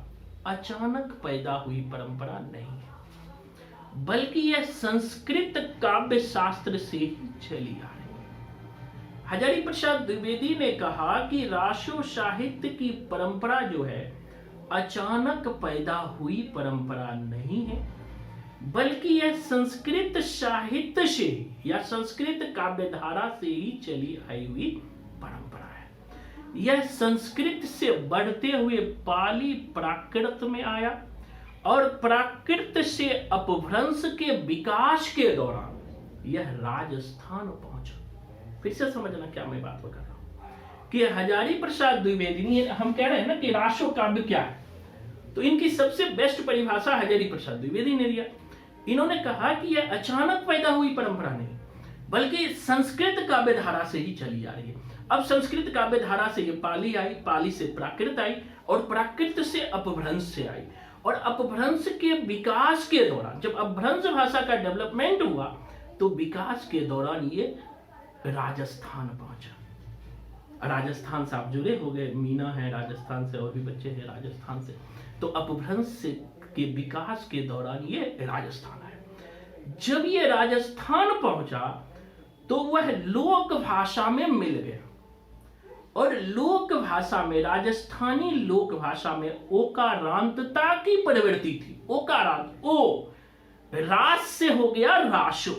Speaker 1: अचानक पैदा हुई परंपरा नहीं है, बल्कि यह संस्कृत काव्य शास्त्र से ही चली आ रही है। हजारी प्रसाद द्विवेदी ने कहा कि रासो साहित्य की परंपरा जो है अचानक पैदा हुई परंपरा नहीं है, बल्कि यह संस्कृत साहित्य से या संस्कृत काव्यधारा से ही चली आई हुई परंपरा है। यह संस्कृत से बढ़ते हुए पाली प्राकृत में आया और प्राकृत से अपभ्रंश के विकास के दौरान यह राजस्थान पहुंचा। फिर से समझना क्या मैं बात कर रहा हूं कि हजारी प्रसाद द्विवेदी, हम कह रहे हैं ना कि रासो काव्य क्या है, तो इनकी सबसे बेस्ट परिभाषा हजारी प्रसाद द्विवेदी ने दिया। इन्होंने कहा कि यह अचानक पैदा हुई परंपरा नहीं, बल्कि संस्कृत काव्यधारा से ही चली आ रही है। अब संस्कृत काव्यधारा से ये पाली आई, पाली से प्राकृत आई और प्राकृत से अपभ्रंश से आई, और अपभ्रंश के विकास के दौरान जब अपभ्रंश भाषा का डेवलपमेंट हुआ तो विकास के दौरान ये राजस्थान पहुंचा। राजस्थान से आप जुड़े हो गए, मीना है राजस्थान से और भी बच्चे हैं राजस्थान से। तो अपभ्रंश से के विकास के दौरान ये राजस्थान आया। जब ये राजस्थान पहुंचा तो वह लोक भाषा में मिल गया, और लोक भाषा में, राजस्थानी लोक भाषा में ओकारांतता की प्रवृत्ति थी। ओकारांत, ओ रास से हो गया राशो,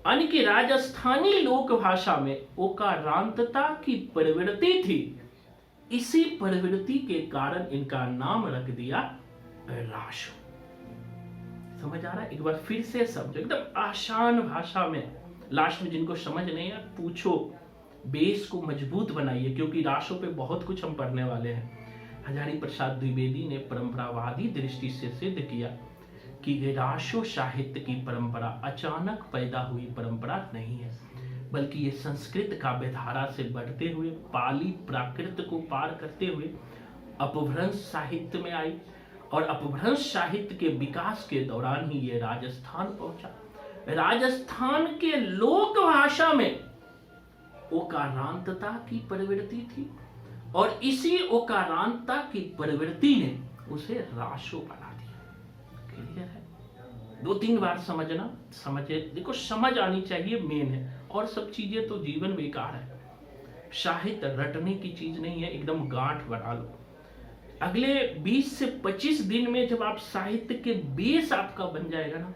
Speaker 1: यानी कि राजस्थानी लोक भाषा में ओकारांतता की प्रवृत्ति थी। इसी प्रवृत्ति के कारण इनका नाम रख दिया राशो। समझ आ रहा है? एक बार फिर से समझो, एकदम आसान भाषा में। लास्ट में जिनको समझ नहीं है पूछो, बेस को मजबूत बनाइए, क्योंकि राशो पे बहुत कुछ हम पढ़ने वाले हैं। हजारी प्रसाद द्विवेदी ने परंपरावादी दृष्टि से सिद्ध किया कि ये राशो साहित्य की परंपरा अचानक पैदा हुई परंपरा नहीं है, बल्कि ये संस्कृत काव्यधारा से बढ़ते हुए पाली प्राकृत को पार करते हुए अपभ्रंश साहित्य में आई, और अपभ्रंश साहित्य के विकास के दौरान ही ये राजस्थान पहुंचा। राजस्थान के लोक भाषा में ओकारांतता की प्रवृत्ति थी, और इसी ओकारांतता की प्रवृत्ति ने उसे राशो बना दिया। क्लियर है? 2-3 बार समझना, समझे, देखो समझ आनी चाहिए, मेन है। और सब चीजें तो जीवन बेकार है। साहित्य रटने की चीज नहीं है, एकदम गांठ बना लो। अगले 20 से 25 दिन में जब आप साहित्य के बेस आपका बन जाएगा ना,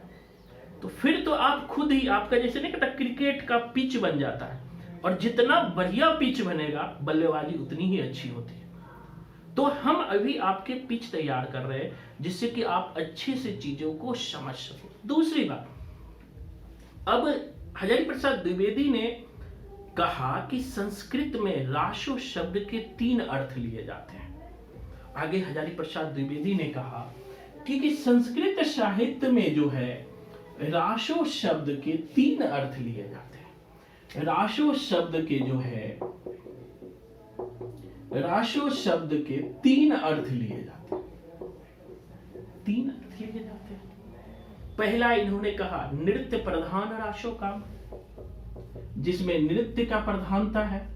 Speaker 1: तो फिर तो आप खुद ही, आपका जैसे नहीं कहता क्रिकेट का पिच बन जाता है, और जितना बढ़िया पिच बनेगा बल्लेबाजी उतनी ही अच्छी होती है। तो हम अभी आपके पिच तैयार कर रहे हैं, जिससे कि आप अच्छे से चीजों को समझ सको। दूसरी बात, अब हजारी प्रसाद द्विवेदी ने कहा कि संस्कृत में राशो शब्द के 3 अर्थ लिए जाते हैं। आगे हजारी प्रसाद द्विवेदी ने कहा कि संस्कृत साहित्य में जो है राशो शब्द के 3 अर्थ लिए जाते हैं। राशो शब्द के जो है, राशो शब्द के 3 अर्थ लिए जाते हैं। 3 अर्थ लिए जाते हैं। पहला इन्होंने कहा नृत्य प्रधान राशो काम, जिसमें नृत्य का प्रधानता है,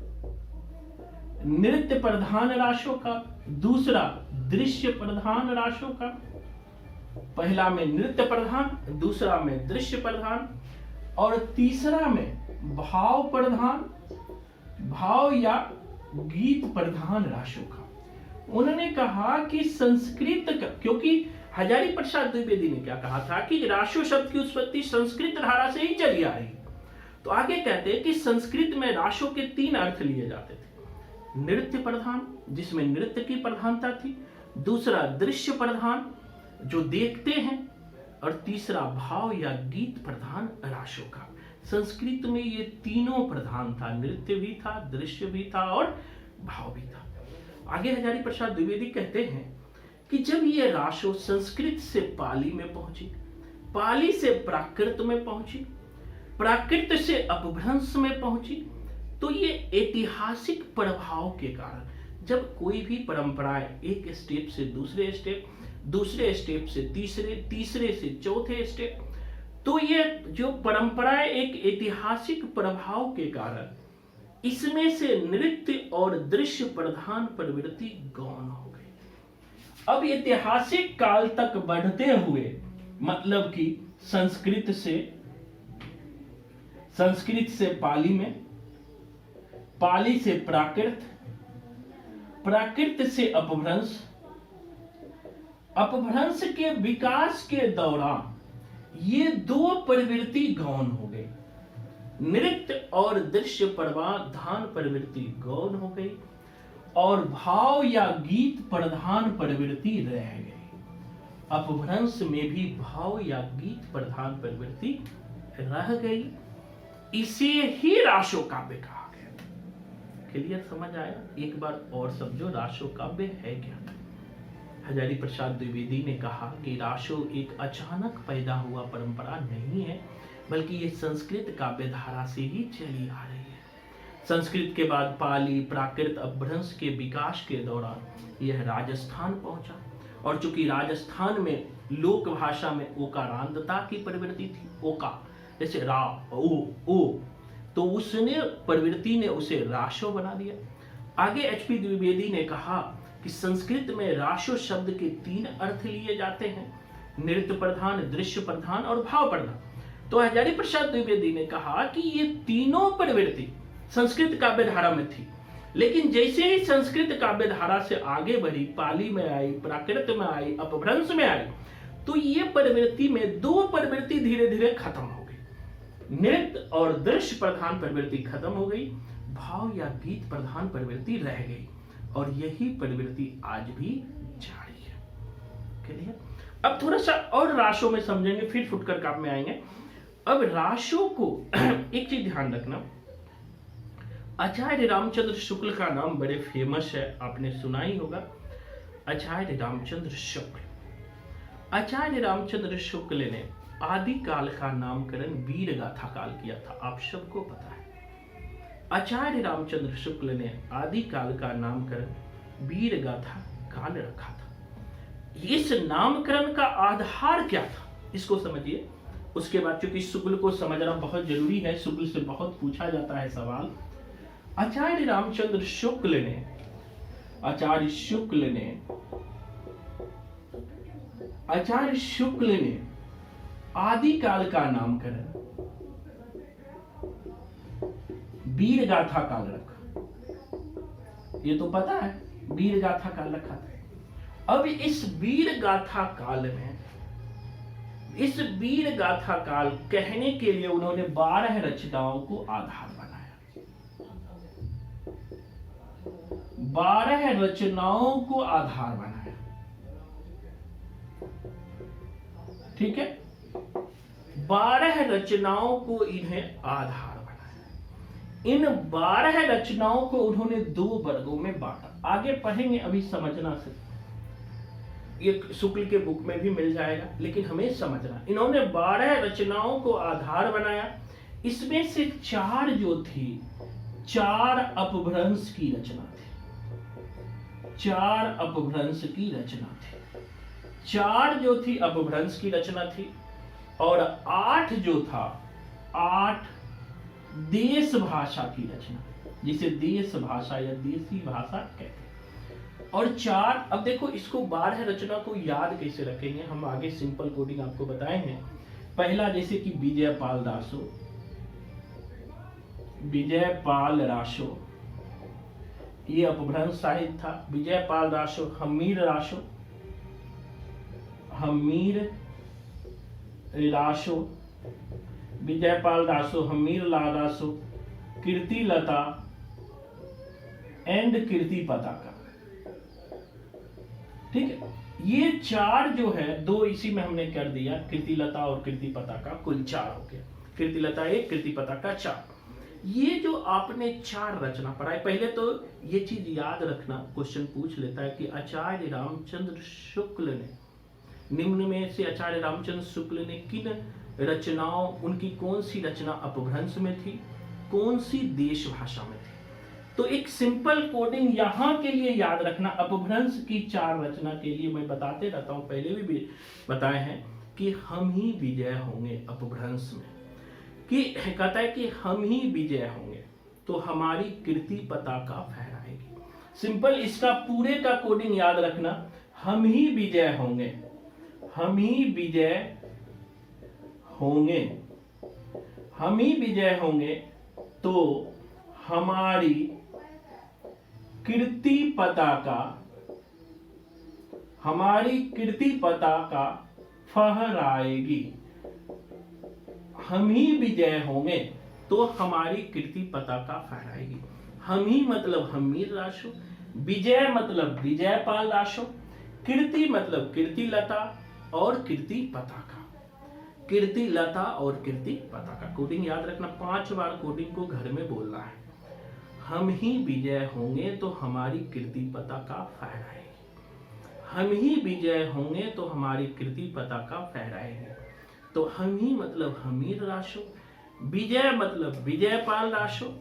Speaker 1: नृत्य प्रधान राशो का। दूसरा दृश्य प्रधान राशो का। पहला में नृत्य प्रधान, दूसरा में दृश्य प्रधान, और तीसरा में भाव प्रधान, भाव या गीत प्रधान राशो का। उन्होंने कहा कि संस्कृत का, क्योंकि हजारी प्रसाद द्विवेदी ने क्या कहा था कि राशो शब्द की उत्पत्ति संस्कृत धारा से ही चली आ रही। तो आगे कहते हैं कि संस्कृत में राशो के 3 अर्थ लिए जाते थे। नृत्य प्रधान, जिसमें नृत्य की प्रधानता थी, दूसरा दृश्य प्रधान जो देखते हैं, और तीसरा भाव या गीत प्रधान राशो का। संस्कृत में ये तीनों प्रधान था, नृत्य भी था, दृश्य भी था और भाव भी था। आगे हजारी प्रसाद द्विवेदी कहते हैं कि जब ये राशो संस्कृत से पाली में पहुंची, पाली से प्राकृत में पहुंची, प्राकृत से अपभ्रंश में पहुंची, तो ये ऐतिहासिक प्रभाव के कारण जब कोई भी परंपराएं एक स्टेप से दूसरे स्टेप, दूसरे स्टेप से तीसरे, तीसरे से चौथे स्टेप, तो ये जो परंपराएं एक ऐतिहासिक प्रभाव के कारण इसमें से नृत्य और दृश्य प्रधान प्रवृत्ति गौण हो गई। अब ऐतिहासिक काल तक बढ़ते हुए, मतलब कि संस्कृत से पाली में, पाली से प्राकृत, प्राकृत से अपभ्रंश, अपभ्रंश के विकास के दौरान ये 2 प्रवृत्ति गौण हो गई। नृत्य और दृश्य प्रधान प्रवृत्ति गौण हो गई, और भाव या गीत प्रधान प्रवृत्ति रह गई। अपभ्रंश में भी भाव या गीत प्रधान प्रवृत्ति रह गई। इसे ही राशो काव्य कहा गया। क्लियर समझ आया? एक बार और समझो, राशो काव्य है क्या। हजारी प्रसाद द्विवेदी ने कहा कि राशो एक अचानक पैदा हुआ परंपरा नहीं है, बल्कि ये संस्कृत काव्य धारा से ही चली आ रही है। संस्कृत के बाद पाली, प्राकृत, अपभ्रंश के विकास के दौरान यह राजस्थान पहुंचा, और चूंकि राजस्थान में लोक भाषा में ओकारांतता की प्रवृत्ति थी, ओका जैसे रा, ओ, तो उसने प्रवृत्ति ने उसे राशो बना दिया। आगे एचपी द्विवेदी ने कहा कि संस्कृत में राशो शब्द के 3 अर्थ लिए जाते हैं, नृत्य प्रधान, दृश्य प्रधान और भाव प्रधान। तो हजारी प्रसाद द्विवेदी ने कहा कि ये तीनों प्रवृत्ति संस्कृत काव्य धारा में थी, लेकिन जैसे ही संस्कृत काव्य धारा से आगे बढ़ी, पाली में आई, प्राकृत में आई, अपभ्रंश में आई, तो ये प्रवृत्ति में 2 प्रवृत्ति धीरे धीरे खत्म हो गई। नृत्य और दृश्य प्रधान प्रवृत्ति खत्म हो गई, भाव या गीत प्रधान प्रवृत्ति रह गई, और यही प्रवृत्ति आज भी जारी है। क्लियर? अब थोड़ा सा और राशों में समझेंगे, फिर फुटकर काव्य में आएंगे। अब राशों को एक चीज ध्यान रखना, आचार्य रामचंद्र शुक्ल का नाम बड़े फेमस है, आपने सुना ही होगा, आचार्य रामचंद्र शुक्ल। आचार्य रामचंद्र शुक्ल ने आदि काल का नामकरण वीर गाथा काल किया था, आप सबको पता है। आचार्य रामचंद्र शुक्ल ने आदि काल का नामकरण वीर गाथा काल रखा था। इस नामकरण का आधार क्या था, इसको समझिए। उसके बाद चूंकि शुक्ल को समझना बहुत जरूरी है, शुक्ल से बहुत पूछा जाता है सवाल। आचार्य रामचंद्र शुक्ल ने आदि काल का नामकरण वीर गाथा काल रखा। ये तो पता है, वीर गाथा काल रखा था। अब इस वीर गाथा काल में, इस वीर गाथा काल कहने के लिए उन्होंने 12 रचनाओं को आधार बनाया। 12 रचनाओं को आधार बनाया, ठीक है। 12 रचनाओं को इन्हें आधार बनाया। इन 12 रचनाओं को उन्होंने 2 वर्गों में बांटा। आगे पढ़ेंगे, अभी समझना से ये शुक्ल के बुक में भी मिल जाएगा, लेकिन हमें समझना। इन्होंने 12 रचनाओं को आधार बनाया। इसमें से 4 जो थी, 4 अपभ्रंश की रचना थी। 4 अपभ्रंश की रचना थी। 4 जो थी अपभ्रंश की रचना थी, और 8 जो था, 8 देश भाषा की रचना, जिसे देश भाषा या देसी भाषा कहते हैं। और 4, अब देखो इसको 12 रचना को याद कैसे रखेंगे, हम आगे सिंपल कोडिंग आपको बताए हैं। पहला जैसे कि विजयपाल रासो, ये अपभ्रंश साहित्य था। विजयपाल रासो, हमीर रासो, विजयपाल रासो, हमीर रासो, कीर्तिलता एंड कीर्ति पताका, ठीक है। ये 4 जो है, 2 इसी में हमने कर दिया, कीर्तिलता और कीर्ति पताका, कुल 4 हो गया। कीर्तिलता 1, कीर्ति पताका 4। ये जो आपने 4 रचना पढ़ाई, पहले तो ये चीज याद रखना, क्वेश्चन पूछ लेता है कि आचार्य रामचंद्र शुक्ल ने, निम्न में से आचार्य रामचंद्र शुक्ल ने किन रचनाओं, उनकी कौन सी रचना अपभ्रंश में थी, कौन सी देश भाषा में थी। तो एक सिंपल कोडिंग यहां के लिए याद रखना। अपभ्रंश की 4 रचना के लिए मैं बताते रहता हूं, पहले भी बताए हैं कि हम ही विजय होंगे अपभ्रंश में, कि कहता है कि हम ही विजय होंगे तो हमारी कीर्ति पताका फहराएगी। सिंपल इसका पूरे का कोडिंग याद रखना, हम ही विजय होंगे, हम ही विजय होंगे, हम ही विजय होंगे तो हमारी कीर्ति पताका फहराएगी। हम ही विजय होंगे तो हमारी कीर्ति पताका फहराएगी। हम ही मतलब हमीर रासो, विजय मतलब विजयपाल रासो, कीर्ति मतलब कीर्तिलता और कीर्ति पताका। कीर्तिलता और कीर्ति पताका कोडिंग याद रखना, 5 बार कोडिंग को घर में बोलना है। हम ही विजय होंगे तो हमारी कीर्ति पताका फहराएगी। हम ही विजय होंगे तो हमारी कीर्ति पताका फहराएगी। तो हम ही मतलब हमीर रासो, विजय मतलब विजयपाल रासो,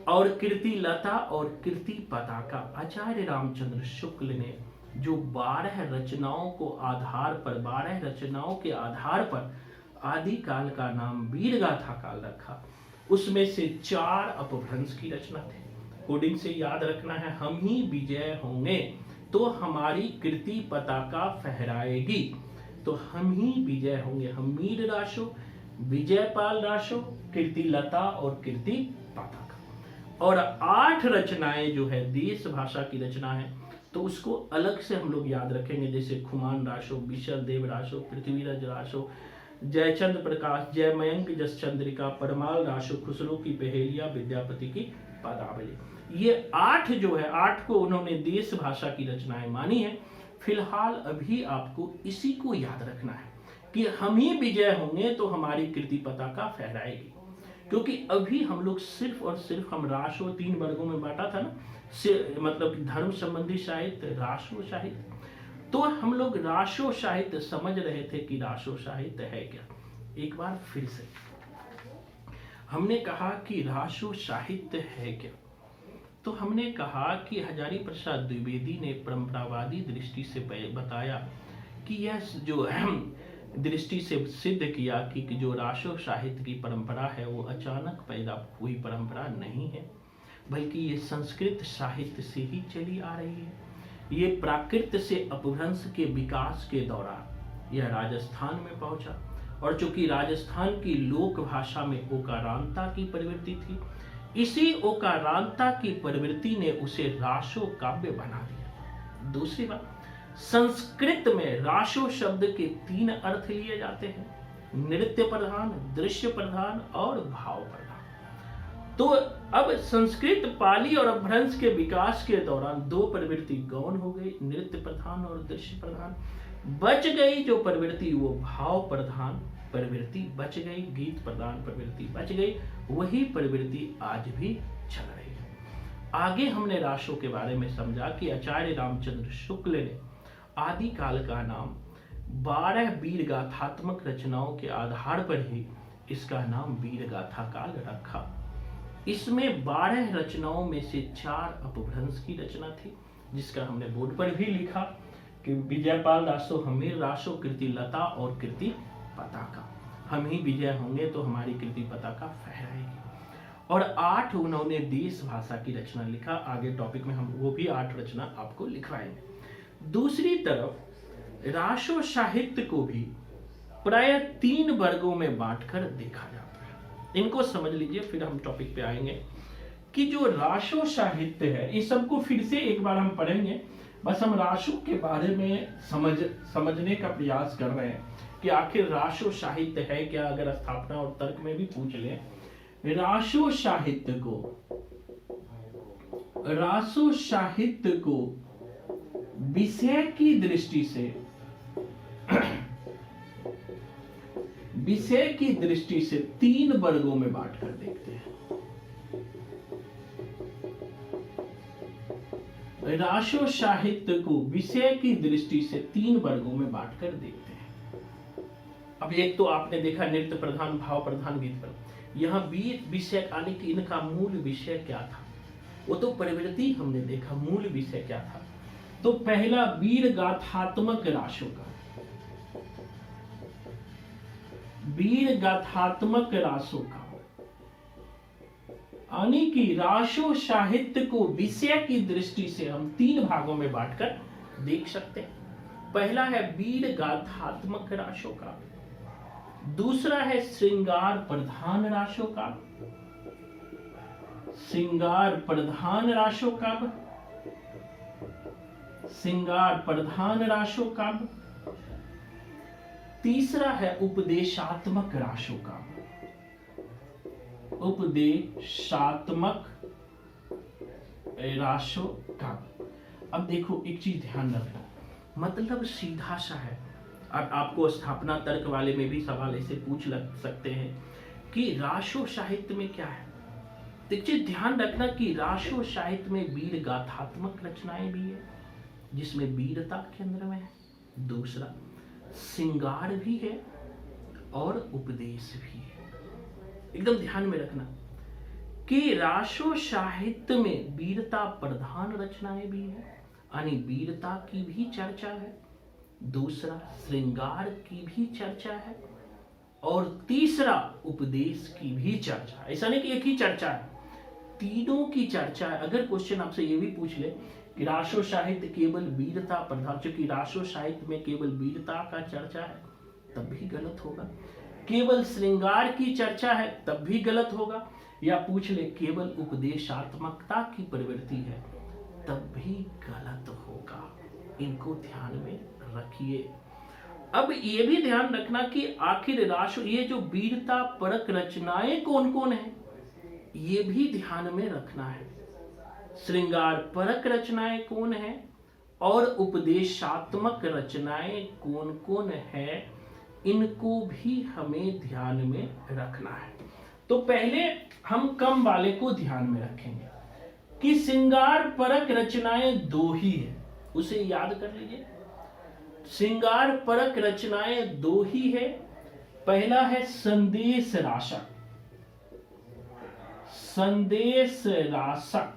Speaker 1: और कीर्तिलता और कीर्ति पताका। आचार्य रामचंद्र शुक्ल ने जो 12 रचनाओं को आधार पर, 12 रचनाओं के आधार पर आदि काल का नाम वीर गाथा काल रखा, उसमें से 4 अपभ्रंश की रचना थी। कोडिंग से याद रखना है, हम ही विजय होंगे तो हमारी कीर्ति पताका फहराएगी, तो हम ही विजय होंगे। हम मीर राशो, विजयपाल राशो, कीर्ति लता और कीर्ति पताका। और 8 रचनाएं जो है देश भाषा की रचना है, तो उसको अलग से हम लोग याद रखेंगे, जैसे खुमान राशो, विशर देव राशो, पृथ्वीराज राशो, जयचंद प्रकाश, जयमयंक जस चंद्रिका, परमाल राशो, खुसरो की पहेलिया, विद्यापति की पदावली। ये 8 जो है, 8 को उन्होंने देश भाषा की रचनाएं मानी है। फिलहाल अभी आपको इसी को याद रखना है कि हम ही विजय होंगे तो हमारी कीर्ति पताका फहराएगी। क्योंकि अभी हम लोग सिर्फ और सिर्फ हम राशो 3 वर्गों में बांटा था ना, मतलब धर्म संबंधी साहित्य, राशो साहित्य। तो हम लोग राशो साहित्य समझ रहे थे कि राशो साहित्य है क्या। एक बार फिर से हमने कहा कि राशो साहित्य है क्या, तो हमने कहा कि हजारी प्रसाद द्विवेदी ने परंपरावादी दृष्टि से बताया कि यह जो दृष्टि से सिद्ध किया कि जो राशो साहित्य की परंपरा है वो अचानक पैदा हुई परंपरा नहीं है, बल्कि ये संस्कृत साहित्य से ही चली आ रही है। ये प्राकृत से अपभ्रंश के विकास के दौरान यह राजस्थान में पहुंचा, और चूंकि राजस्थान की लोक भाषा में ओकारांता की प्रवृत्ति थी, इसी ओकारांता की प्रवृत्ति ने उसे राशो काव्य बना दिया। दूसरी बात, संस्कृत में राशो शब्द के 3 अर्थ लिए जाते हैं, नृत्य प्रधान, दृश्य प्रधान और भाव प्रधान। तो अब संस्कृत पाली और अपभ्रंश के विकास के दौरान 2 प्रवृत्ति गौण हो गई, नृत्य प्रधान और दृश्य प्रधान। बच गई जो प्रवृत्ति वो भाव प्रधान प्रवृत्ति बच गई, गीत प्रधान प्रवृत्ति बच गई। वही प्रवृत्ति आज भी चल रही है। आगे हमने राशो के बारे में समझा कि आचार्य रामचंद्र शुक्ल ने आदिकाल का नाम 12 वीर गाथात्मक रचनाओं के आधार पर ही इसका नाम वीर गाथा काल रखा। इसमें 12 रचनाओं में से 4 अपभ्रंश की रचना थी, जिसका हमने बोर्ड पर भी लिखा कि विजयपाल राशो, हमीर राशो, कीर्ति लता और कीर्ति पताका। हम ही विजय होंगे तो हमारी कीर्ति पताका फहराएगी। और 8 उन्होंने देश भाषा की रचना लिखा। आगे टॉपिक में हम वो भी 8 रचना आपको लिखवाएंगे। दूसरी तरफ राशो साहित्य को भी प्राय 3 वर्गों में बांटकर देखा जाता है। इनको समझ लीजिए, फिर हम टॉपिक पे आएंगे कि जो राशो साहित्य है, इस सबको फिर से एक बार हम पढ़ेंगे। बस हम राशो के बारे में समझने का प्रयास कर रहे हैं कि आखिर राशो साहित्य है क्या। अगर स्थापना और तर्क में भी पूछ लें, राशो साहित्य को विषय की दृष्टि से 3 वर्गों में बांटकर देखते हैं। राशो साहित्य को विषय की दृष्टि से 3 वर्गों में बांटकर देखते हैं। अब एक तो आपने देखा नृत्य प्रधान, भाव प्रधान, गीत प्रधान। यहाँ विषय आने की इनका मूल विषय क्या था, वो तो प्रवृत्ति हमने देखा। मूल विषय क्या था, तो पहला वीर गाथात्मक राशो का, वीर गाथात्मक राशो का, यानी कि राशो साहित्य को विषय की दृष्टि से हम 3 भागों में बांटकर देख सकते हैं। पहला है वीर गाथात्मक राशो का, दूसरा है श्रृंगार प्रधान राशो का, श्रृंगार प्रधान राशो काव्य, श्रृंगार प्रधान राशो काव्य, तीसरा है उपदेशात्मक राशो काव्य, उपदेशात्मक राशो काव्य। अब देखो एक चीज ध्यान रखना, मतलब सीधा सा है। अब आपको स्थापना तर्क वाले में भी सवाल ऐसे पूछ सकते हैं कि राशो साहित्य में क्या है। देखिए ध्यान रखना कि राशो साहित्य में वीर गाथात्मक रचनाएं भी है, जिसमें वीरता केंद्र में है। दूसरा श्रृंगार भी है और उपदेश भी है। एकदम ध्यान में रखना कि राशो साहित्य में वीरता प्रधान रचनाएं भी है, यानी वीरता की भी चर्चा है। दूसरा श्रृंगार की भी चर्चा है, और तीसरा उपदेश की भी चर्चा है। ऐसा नहीं कि एक ही चर्चा है, तीनों की चर्चा है। अगर क्वेश्चन आपसे ये भी पूछ ले कि रासो साहित्य केवल वीरता प्रधान, क्योंकि रासो साहित्य में केवल वीरता का चर्चा है तब भी गलत होगा, केवल श्रृंगार की चर्चा है तब भी गलत होगा, या पूछ ले केवल उपदेशात्मकता की प्रवृत्ति है तब भी गलत होगा। इनको ध्यान में रखिए। अब ये भी ध्यान रखना कि आखिर रासो, ये जो वीरता परक रचनाएं कौन कौन है, ये भी ध्यान में रखना है। श्रृंगार परक रचनाएं कौन है और उपदेशात्मक रचनाएं कौन कौन है, इनको भी हमें ध्यान में रखना है। तो पहले हम कम वाले को ध्यान में रखेंगे कि श्रृंगार परक रचनाएं दो ही है, उसे याद कर लीजिए। श्रृंगार परक रचनाएं दो ही है। पहला है संदेश राशक। संदेश राशक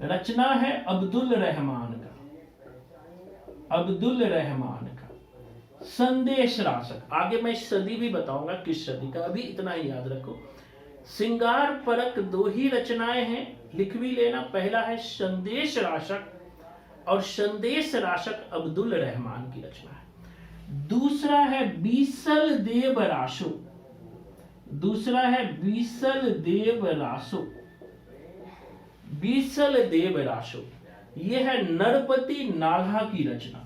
Speaker 1: रचना है अब्दुल रहमान का, अब्दुल रहमान का संदेश राशक। आगे मैं सदी भी बताऊंगा किस सदी का, अभी इतना ही याद रखो। श्रृंगार परक दो ही रचनाएं हैं, लिख भी लेना। पहला है संदेश राशक, और संदेश राशक अब्दुल रहमान की रचना है। दूसरा है बीसल देव रासो, दूसरा है बीसल देव रासो, बीसल देव रासो। यह है नरपति नाल्हा की रचना,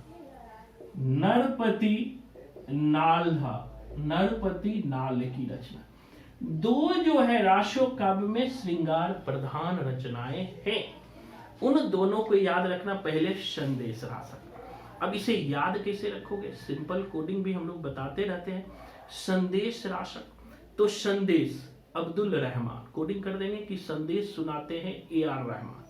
Speaker 1: नरपति नाल्हा, नरपति नाल की रचना। दो जो है रासो काव्य में श्रृंगार प्रधान रचनाएं हैं, उन दोनों को याद रखना। पहले संदेश राशक। अब इसे याद कैसे रखोगे, सिंपल कोडिंग भी हम लोग बताते रहते हैं। संदेश राशक, तो संदेश अब्दुल रहमान, कोडिंग कर देंगे कि संदेश सुनाते हैं AR Rahman.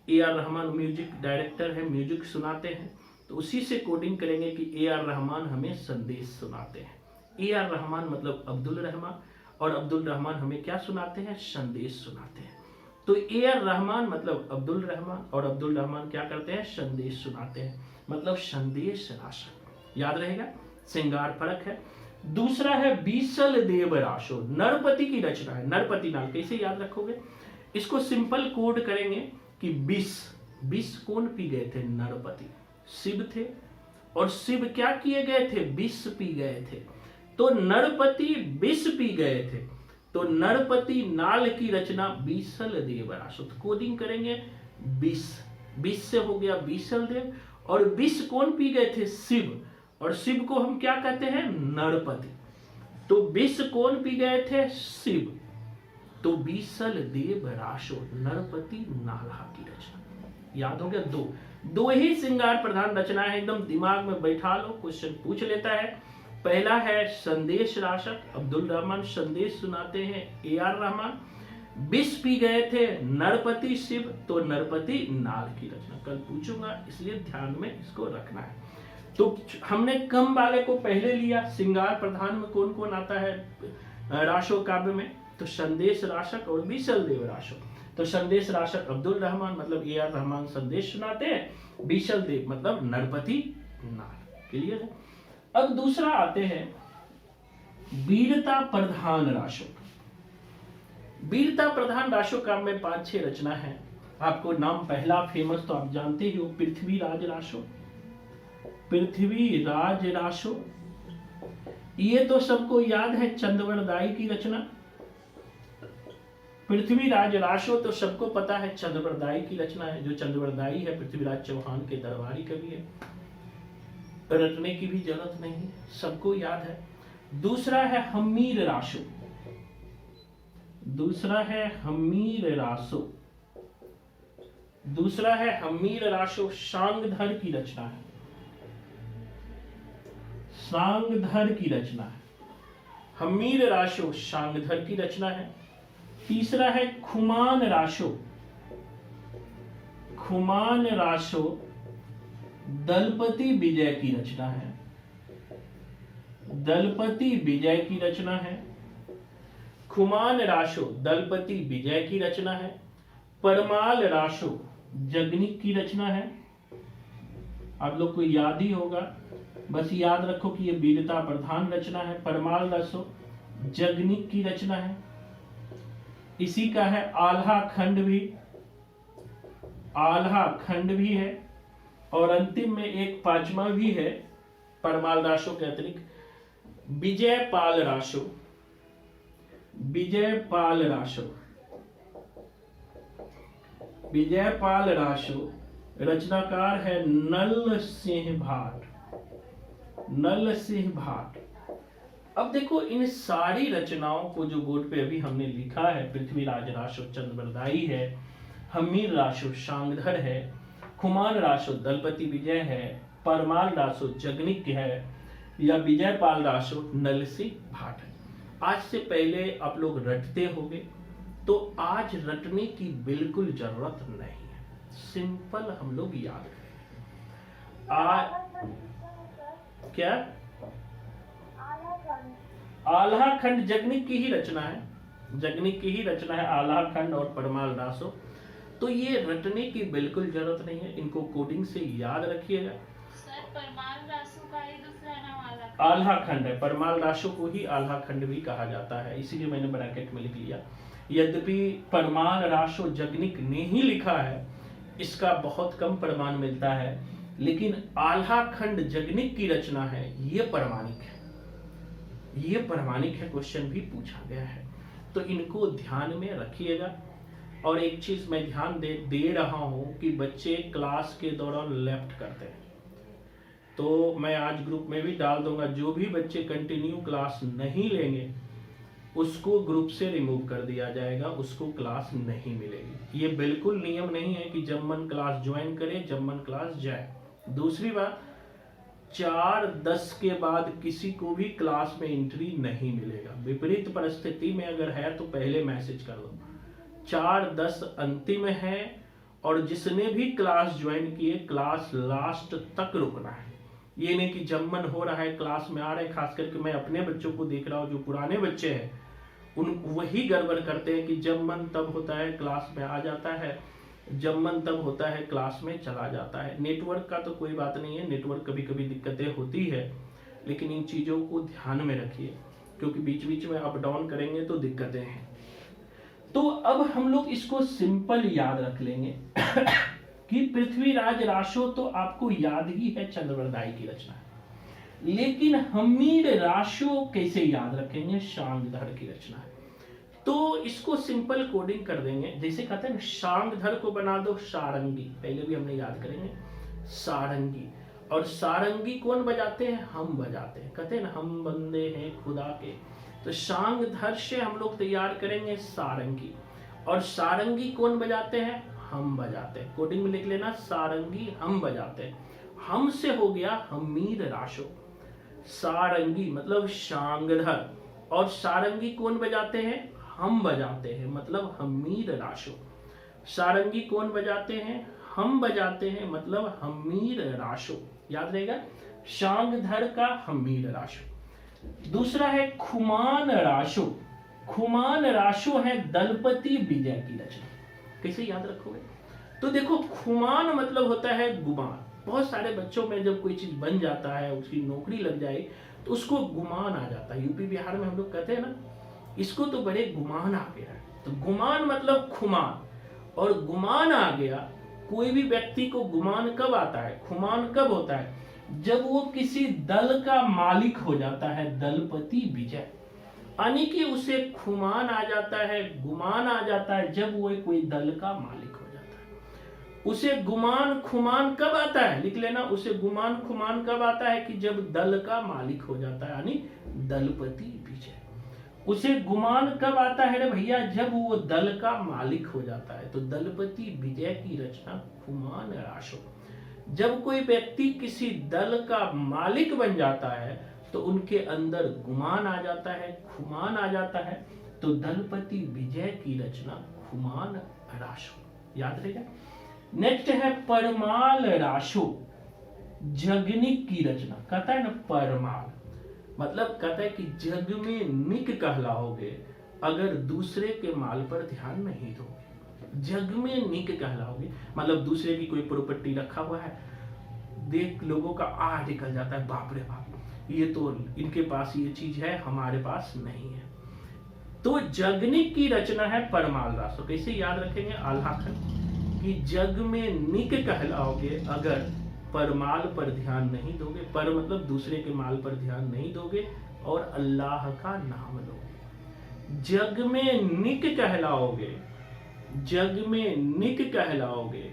Speaker 1: AR Rahman music director है, म्यूजिक सुनाते हैं, तो उसी से कोडिंग करेंगे कि AR रहमान हमें संदेश सुनाते हैं। AR रहमान मतलब अब्दुल रहमान, और अब्दुल रहमान हमें क्या सुनाते हैं, संदेश सुनाते हैं। तो AR रहमान मतलब अब्दुल रहमान, और अब्दुल रहमान क्या करते हैं, संदेश सुनाते हैं, मतलब संदेश राशक। याद रहेगा, श्रृंगार परक है। दूसरा है बीसल देव रासो, नरपति की रचना है। नरपति नाल कैसे याद रखोगे, इसको सिंपल कोड करेंगे कि विष कौन पी गए थे, नरपति शिव थे, और शिव क्या किए गए थे, विष पी गए थे। तो नरपति विष पी गए थे, तो नरपति नाल की रचना बीसल देव रासो। कोडिंग करेंगे विष से हो गया बीसल देव, और विष कौन पी गए थे, शिव, और शिव को हम क्या कहते हैं, नरपति। तो विष कौन पी गए थे, शिव, तो बीसल देव रासो, नरपति नाल्हा की रचना। याद हो गया। दो ही श्रृंगार प्रधान रचना है, एकदम दिमाग में बैठा लो, क्वेश्चन पूछ लेता है। पहला है संदेश राशक, अब्दुल रहमान संदेश सुनाते हैं, AR रहमान। विष पी गए थे नरपति शिव, तो नरपति नाल की रचना। कल पूछूंगा, इसलिए ध्यान में इसको रखना है। तो हमने कम वाले को पहले लिया। श्रृंगार प्रधान में कौन कौन आता है रासो काव्य में, तो संदेश राशक और बीसल देव रासो। तो संदेश राशक अब्दुल रहमान मतलब AR रहमान संदेश सुनाते हैं, बीसल देव मतलब नरपति नाल। क्लियर है। अब दूसरा आते हैं वीरता प्रधान रासो। वीरता प्रधान रासो काव्य में 5-6 रचना है। आपको नाम पहला फेमस तो आप जानते ही हो, पृथ्वीराज रासो। पृथ्वीराज रासो ये तो सबको याद है, चंद्रवरदाई की रचना। पृथ्वीराज रासो तो सबको पता है, चंद्रवरदाई की रचना है। जो चंद्रवरदाई है पृथ्वीराज चौहान के दरबारी कवि है, रटने की भी जरूरत नहीं, सबको याद है। दूसरा है हमीर रासो, दूसरा है हमीर रासो, दूसरा है हमीर रासो, शांगधर की रचना है, शांगधर की रचना है। हमीर रासो शांगधर की रचना है। तीसरा है खुमान रासो, खुमान रासो दलपति विजय की रचना है, दलपति विजय की रचना है। खुमान रासो दलपति विजय की रचना है। परमाल रासो जगनिक की रचना है। आप लोग को याद ही होगा, बस याद रखो कि ये वीरता प्रधान रचना है। परमाल रासो जगनिक की रचना है। इसी का है आल्हा खंड भी, आल्हा खंड भी है और अंतिम में एक पांचवा भी है परमाल राशो के अतिरिक्त विजयपाल राशो। विजयपाल राशो, विजयपाल राशो रचनाकार है नल सिंह भाट। नल सिंह भाट। अब देखो इन सारी रचनाओं को जो बोर्ड पे अभी हमने लिखा है, पृथ्वीराज राशो चंद्रवरदाई है, हमीर राशो शांगधर है, खुमान राशो दलपति विजय है, परमाल राशो जगनिक है, या विजयपाल राशो नल सिंह भाट है। आज से पहले आप लोग रटते होंगे, तो आज रटने की बिल्कुल जरूरत नहीं है, सिंपल हम लोग याद करें। क्या आल्हा खंड जगनिक की ही रचना है, जगनिक की ही रचना है आल्हा खंड और परमाल राशो। तो ये रटने की बिल्कुल जरूरत नहीं है, इनको कोडिंग से याद रखिएगा।
Speaker 4: सर परमाल राशो का ही दूसरा नाम
Speaker 1: आल्हा खंड है, परमाल राशो को ही आल्हा खंड भी कहा जाता है, इसीलिए मैंने ब्रैकेट में लिख लिया। यद्यपि परमाल राशो जगनिक ने ही लिखा है, इसका बहुत कम प्रमाण मिलता है, लेकिन आल्हा खंड जगनिक की रचना है, ये प्रमाणिक है, ये प्रमाणिक है, क्वेश्चन भी पूछा गया है। तो इनको ध्यान में रखिएगा। और एक चीज मैं ध्यान दे रहा हूं कि बच्चे क्लास के दौरान लेफ्ट करते हैं, तो मैं आज ग्रुप में भी डाल दूंगा, जो भी बच्चे कंटिन्यू क्लास नहीं लेंगे उसको ग्रुप से रिमूव कर दिया जाएगा, उसको क्लास नहीं मिलेगी। ये बिल्कुल नियम नहीं है कि जब मन क्लास ज्वाइन करे जब मन क्लास जाए। दूसरी बात, 4:10 के बाद किसी को भी क्लास में एंट्री नहीं मिलेगा। विपरीत परिस्थिति में अगर है तो पहले मैसेज कर दो। 4:10 अंतिम है, और जिसने भी क्लास ज्वाइन किए क्लास लास्ट तक रुकना है। ये नहीं कि जब मन हो रहा है क्लास में आ रहे, खास करके मैं अपने बच्चों को देख रहा हूँ जो पुराने बच्चे हैं, उन वही गड़बड़ करते हैं कि जब मन तब होता है क्लास में आ जाता है, जब मन तब होता है क्लास में चला जाता है। नेटवर्क का तो कोई बात नहीं है, नेटवर्क कभी कभी दिक्कतें होती है, लेकिन इन चीज़ों को ध्यान में रखिए, क्योंकि बीच बीच में अप डाउन करेंगे तो दिक्कतें हैं। तो अब हम लोग इसको सिंपल याद रख लेंगे कि पृथ्वीराज राशो तो आपको याद ही है, चंद्रवरदाई की रचना है, लेकिन हमीर राशो कैसे याद रखेंगे? शांगधर की रचना है। तो इसको सिंपल कोडिंग कर देंगे, जैसे कहते हैं शांगधर को बना दो सारंगी, पहले भी हमने याद करेंगे सारंगी। और सारंगी कौन बजाते हैं? हम बजाते हैं, कहते हैं ना हम बंदे हैं खुदा के। तो शांगधर से हम लोग तैयार करेंगे सारंगी, और सारंगी कौन बजाते हैं? हम बजाते हैं। कोडिंग में लिख लेना सारंगी हम बजाते हैं। हम से हो गया हमीर राशो, सारंगी मतलब शांगधर, और सारंगी कौन बजाते हैं? हम बजाते हैं, मतलब हमीर राशो। सारंगी कौन बजाते हैं? हम बजाते हैं, मतलब हमीर राशो। याद रहेगा, शांगधर का हमीर राशो। दूसरा है खुमान राशो। खुमान राशो है दलपति विजय की रचना। कैसे याद रखोगे? तो देखो, खुमान मतलब होता है गुमान। बहुत सारे बच्चों में जब कोई चीज बन जाता है, उसकी नौकरी लग जाए, तो उसको गुमान आ जाता है। यूपी बिहार में हम लोग कहते हैं ना, इसको तो बड़े गुमान आ गया है। तो गुमान मतलब खुमान, और गुमान आ गया। कोई भी व्यक्ति को गुमान कब आता है, खुमान कब होता है? जब वो किसी दल का मालिक हो जाता है, दलपति विजय, यानी कि उसे खुमान आ जाता है, गुमान आ जाता है जब वो कोई दल का मालिक हो जाता है। उसे गुमान खुमान कब आता है? लिख लेना, उसे गुमान खुमान कब आता है? कि जब दल का मालिक हो जाता है, यानी दलपति विजय। उसे गुमान कब आता है रे भैया? जब वो दल का मालिक हो जाता है। तो दलपति विजय की रचना खुमान राशो। जब कोई व्यक्ति किसी दल का मालिक बन जाता है तो उनके अंदर गुमान आ जाता है, खुमान आ जाता है। तो दलपति विजय की रचना खुमान राशो। याद रहेगा। नेक्स्ट है परमाल राशो, जगनिक की रचना। कहता है ना परमाल, मतलब कहता है कि जग में निक कहलाओगे अगर दूसरे के माल पर ध्यान नहीं दोगे। जग में निक कहलाओगे मतलब दूसरे की कोई प्रॉपर्टी रखा हुआ है, देख लोगों का आ निकल जाता है, बाप रे बाप, ये तो इनके पास ये चीज है, हमारे पास नहीं है। तो जगनिक की रचना है परमाल राशो। कैसे याद रखेंगे? आल्हा खंड। कि जग में निक कहलाओगे अगर परमाल पर ध्यान नहीं दोगे। पर मतलब दूसरे के माल पर ध्यान नहीं दोगे और अल्लाह का नाम लोगे। जग में निक कहलाओगे, जग में निक कहलाओगे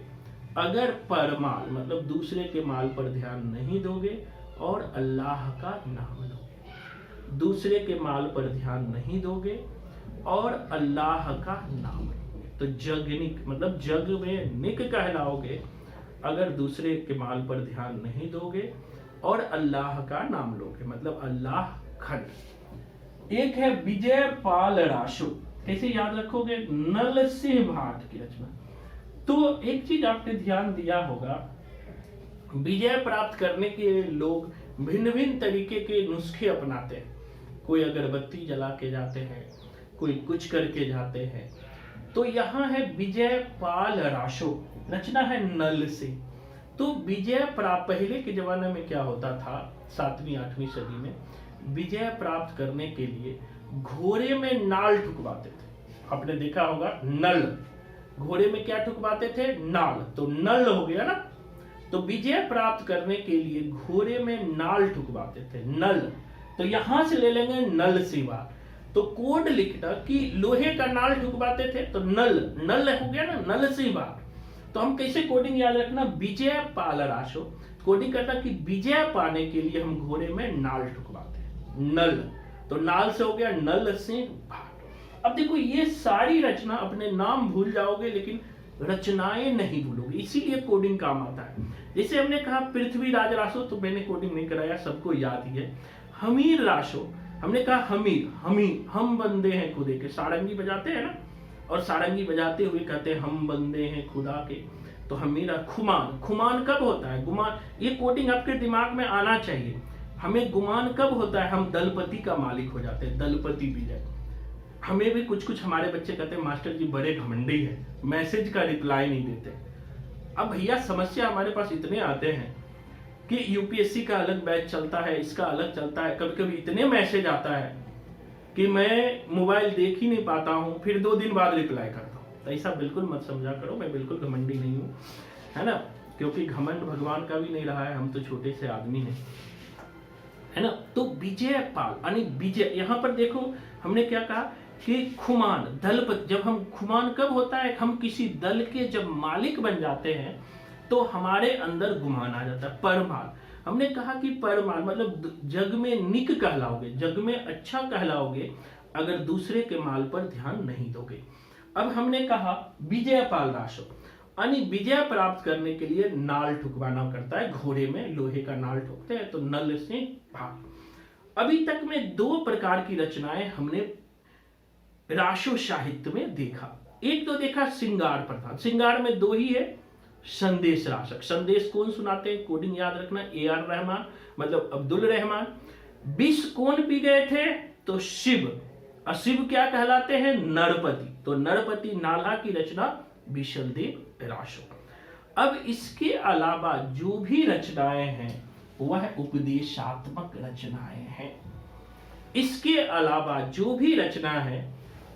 Speaker 1: अगर परमाल मतलब दूसरे के माल पर ध्यान नहीं दोगे और अल्लाह का नाम लोगे। दूसरे के माल पर ध्यान नहीं दोगे और अल्लाह का नाम लोगे। तो जग निक मतलब जग में निक कहलाओगे अगर दूसरे के माल पर ध्यान नहीं दोगे और अल्लाह का नाम लोगे, मतलब अल्लाह खंड। एक है विजय पाल राशो, कैसे याद रखोगे? नल सिंह भाट की रचना। तो एक चीज आपने ध्यान दिया होगा, विजय प्राप्त करने के लिए लोग भिन्न भिन्न तरीके के नुस्खे अपनाते हैं। कोई अगरबत्ती जला के जाते हैं, कोई कुछ करके जाते हैं। तो यहाँ है विजय पाल राशो, रचना है नल से। तो विजय प्राप्त, पहले के जमाने में क्या होता था, 7वीं 8वीं सदी में विजय प्राप्त करने के लिए घोड़े में नाल ठुकवाते थे। आपने देखा होगा नल, घोड़े में क्या ठुकवाते थे? नाल। तो नल हो गया ना। तो विजय प्राप्त करने के लिए घोड़े में नाल ठुकवाते थे, नल। तो यहां से ले लेंगे नल सिवा। तो कोड लिखना कि लोहे का नाल ठुकवाते थे, तो नल, नल हो गया ना, नल सिवा। तो हम कैसे कोडिंग याद रखना? विजय पाल राशो, कोडिंग करना कि विजय पाने के लिए हम घोड़े में नाल ठुकवाते हैं, नल। तो नाल से हो गया नल सिंह भाट। अब देखो ये सारी रचना, अपने नाम भूल जाओगे लेकिन रचनाएं नहीं भूलोगे, इसीलिए कोडिंग काम आता है। जैसे हमने कहा पृथ्वी राज राशो, तो मैंने कोडिंग नहीं कराया, सबको याद ही है। हमीर राशो, हमने कहा हमीर, हमीर हम बंदे हैं खुदे के, सारंगी बजाते हैं ना, और सारंगी बजाते हुए कहते हैं हम बंदे हैं खुदा के। तो हमीर। खुमान, खुमान कब होता है? गुमान। ये कोडिंग आपके दिमाग में आना चाहिए। हमें गुमान कब होता है? हम दलपति का मालिक हो जाते हैं, दलपति विजय। हमें भी कुछ कुछ हमारे बच्चे कहते हैं मास्टर जी बड़े घमंडी है, मैसेज का रिप्लाई नहीं देते। अब भैया समस्या हमारे पास इतने आते हैं कि यूपीएससी का अलग बैच चलता है, इसका अलग चलता है, कभी कभी इतने मैसेज आता है कि मैं मोबाइल देख ही नहीं पाता हूं, फिर 2 दिन बाद रिप्लाई करता हूं। तो ऐसा बिल्कुल मत समझा करो, मैं बिल्कुल घमंडी नहीं हूं, है ना, क्योंकि घमंड भगवान का भी नहीं रहा है, हम तो छोटे से आदमी हैं, है ना। तो विजय पाल यानी विजय, यहां पर देखो हमने क्या कहा कि खुमान, दलपति। जब हम खुमान कब होता है? हम किसी दल के जब मालिक बन जाते हैं तो हमारे अंदर गुमान आ जाता है। परमाल, हमने कहा कि परमाल मतलब जग में निक कहलाओगे, जग में अच्छा कहलाओगे अगर दूसरे के माल पर ध्यान नहीं दोगे। अब हमने कहा विजय पाल राशो, यानी विजय प्राप्त करने के लिए नाल ठुकवाना करता है, घोड़े में लोहे का नाल ठोकते हैं, तो नल से भाग। अभी तक में 2 प्रकार की रचनाएं हमने राशो साहित्य में देखा। एक तो देखा श्रृंगार प्रधान, श्रृंगार में 2 ही है, संदेश राशक। संदेश कौन सुनाते हैं? कोडिंग याद रखना, AR रहमान मतलब अब्दुल रहमान। विष कौन पी गए थे? तो शिव। और शिव क्या कहलाते हैं? नरपति। तो नरपति नाला की रचना विशलदेव राशो। अब इसके अलावा जो भी रचनाएं हैं वह उपदेशात्मक रचनाएं हैं। इसके अलावा जो भी रचना है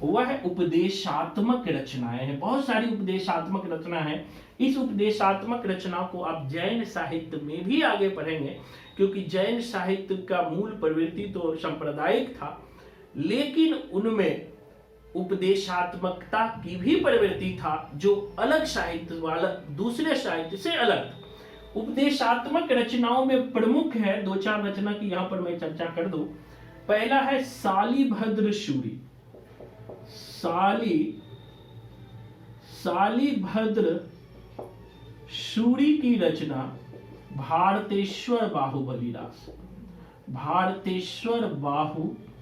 Speaker 1: वह उपदेशात्मक रचनाएं हैं। बहुत सारी उपदेशात्मक रचना है। इस उपदेशात्मक रचना को आप जैन साहित्य में भी आगे पढ़ेंगे, क्योंकि जैन साहित्य का मूल प्रवृत्ति तो सांप्रदायिक था, लेकिन उनमें उपदेशात्मकता की भी प्रवृत्ति था, जो अलग साहित्य वाला, दूसरे साहित्य से अलग। उपदेशात्मक रचनाओं में प्रमुख है 2-4 रचना की यहां पर मैं चर्चा कर दूं। पहला है शालिभद्र शूरी। शालिभद्र शूरी की रचना भारतेश्वर बाहुबली रास, भारतेश्वर बाहुबली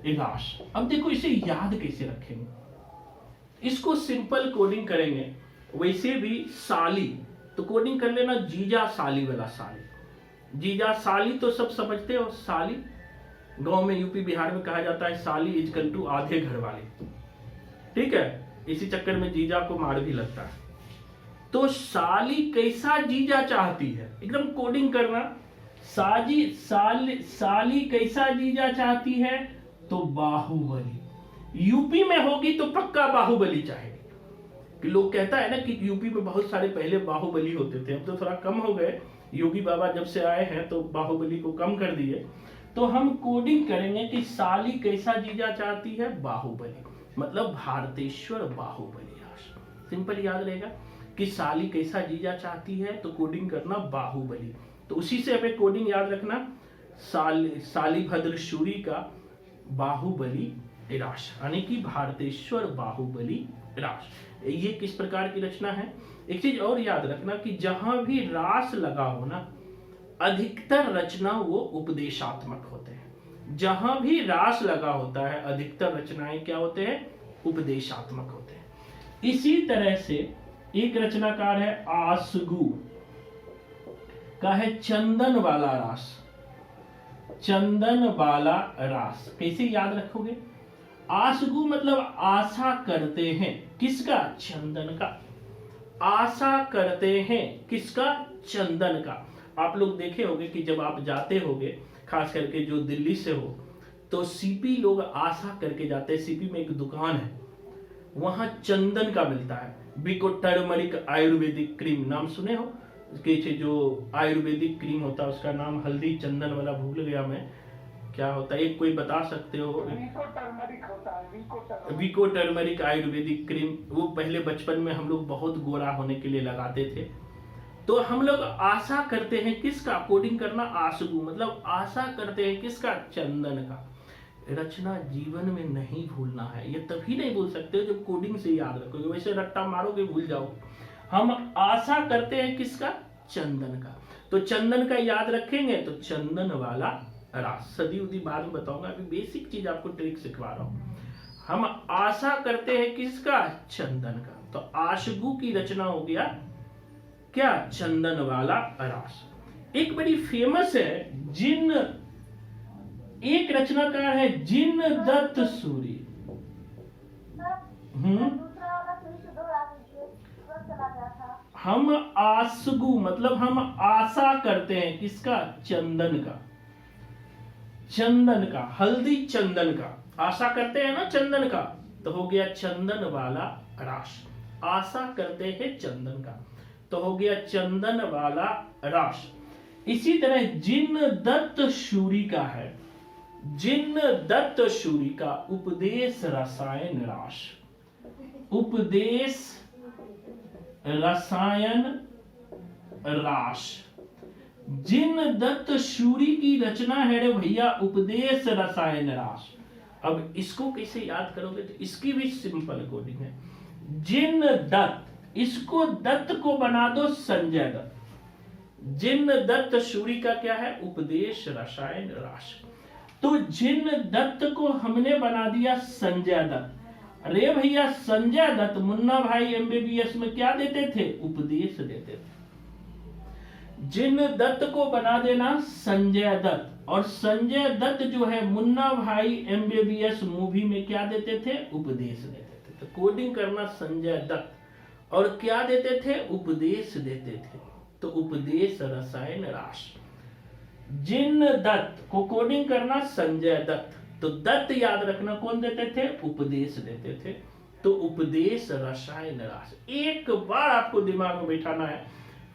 Speaker 1: रास। अब देखो इसे याद कैसे रखेंगे, इसको सिंपल कोडिंग करेंगे। वैसे भी साली तो कोडिंग कर लेना, जीजा साली वाला साली। जीजा साली तो सब समझते हो, साली गांव में यूपी बिहार में कहा जाता है साली इजकल टू आधे घर वाले, ठीक है। इसी चक्कर में जीजा को मार भी लगता है। तो साली कैसा जीजा चाहती है, एकदम कोडिंग करना। साली कैसा जीजा चाहती है? तो बाहुबली। यूपी में होगी तो पक्का बाहुबली चाहेगी, कि लोग कहता है ना कि यूपी में बहुत सारे पहले बाहुबली होते थे, अब तो थोड़ा कम हो गए, योगी बाबा जब से आए हैं तो बाहुबली को कम कर दिए। तो हम कोडिंग करेंगे कि साली कैसा जीजा चाहती है, बाहुबली, मतलब भारतेश्वर बाहुबली रास। सिंपल याद रहेगा कि साली कैसा जीजा चाहती है तो कोडिंग करना बाहुबली। तो उसी से हमें कोडिंग याद रखना, साली भद्र शूरी का बाहुबली रास, यानी कि भारतेश्वर बाहुबली रास। ये किस प्रकार की रचना है। एक चीज और याद रखना कि जहां भी रास लगा हो ना, अधिकतर रचना वो उपदेशात्मक होते हैं। जहां भी रास लगा होता है अधिकतर रचनाएं क्या होते हैं, उपदेशात्मक होते हैं। इसी तरह से एक रचनाकार है आसगु का है चंदन वाला रास। चंदन वाला रास कैसे याद रखोगे, आसगु मतलब आशा करते हैं, किसका, चंदन का। आशा करते हैं किसका, चंदन का। आप लोग देखे होंगे कि जब आप जाते होंगे, खास करके जो दिल्ली से हो, तो सीपी लोग आशा करके जाते हैं। सीपी में एक दुकान है, वहां चंदन का मिलता है, बिको टर्मरिक आयुर्वेदिक क्रीम, नाम सुने हो कि जो आयुर्वेदिक क्रीम होता है उसका नाम हल्दी चंदन वाला भूल गया मैं, क्या होता है, एक कोई बता सकते हो।
Speaker 5: विको टर्मरिक होता है,
Speaker 1: विको टर्मरिक आयुर्वेदिक क्रीम, वो पहले बचपन में हम लोग बहुत गोरा होने के लिए लगाते थे। तो हम लोग आशा करते हैं किसका, कोडिंग करना आसगु, मतलब आशा करते हैं किसका, चंदन का। रचना जीवन में नहीं भूलना है, ये तभी नहीं भूल सकते जब कोडिंग से याद रखोगे, वैसे रट्टा मारोगे भूल जाओ। हम आशा करते हैं किसका, चंदन का। तो चंदन का याद रखेंगे तो चंदन वाला रास। सदी उदी बाद में बताऊंगा, अभी बेसिक चीज आपको ट्रिक सिखवा रहा हूं। हम आशा करते हैं किसका, चंदन का। तो आशगु की रचना हो गया क्या, चंदन वाला रास। एक बड़ी फेमस है जिन, एक रचनाकार है जिन दत्त सूरी। हम आसगु मतलब हम आशा करते हैं किसका, चंदन का। चंदन का, हल्दी चंदन का, आशा करते हैं ना चंदन का, तो हो गया चंदन वाला रास। आशा करते हैं चंदन का, तो हो गया चंदन वाला रास। इसी तरह जिन दत्त शूरी का है, जिन दत्त शूरी का उपदेश रसायन रास। उपदेश रसायन रास। जिन दत्त शूरी की रचना है रे भैया उपदेश रसायन रास। अब इसको कैसे याद करोगे, तो इसकी भी सिंपल कोडिंग है। जिन दत्त, इसको दत्त को बना दो संजय दत्त। जिन दत्त शूरी का क्या है, उपदेश रसायन रास। तो जिन दत्त को हमने बना दिया संजय दत्त। अरे भैया संजय दत्त मुन्ना भाई एमबीबीएस में क्या देते थे, उपदेश देते थे। जिन दत्त को बना देना संजय दत्त, और संजय दत्त जो है मुन्ना भाई एमबीबीएस मूवी में क्या देते थे, उपदेश देते थे। तो कोडिंग करना संजय दत्त, और क्या देते थे, उपदेश देते थे। तो उपदेश रसायन रास। जिन दत्त को कोडिंग करना संजय दत्त, तो दत्त याद रखना कौन देते थे, उपदेश देते थे। तो उपदेश रसायन रास एक बार आपको दिमाग में बैठाना है,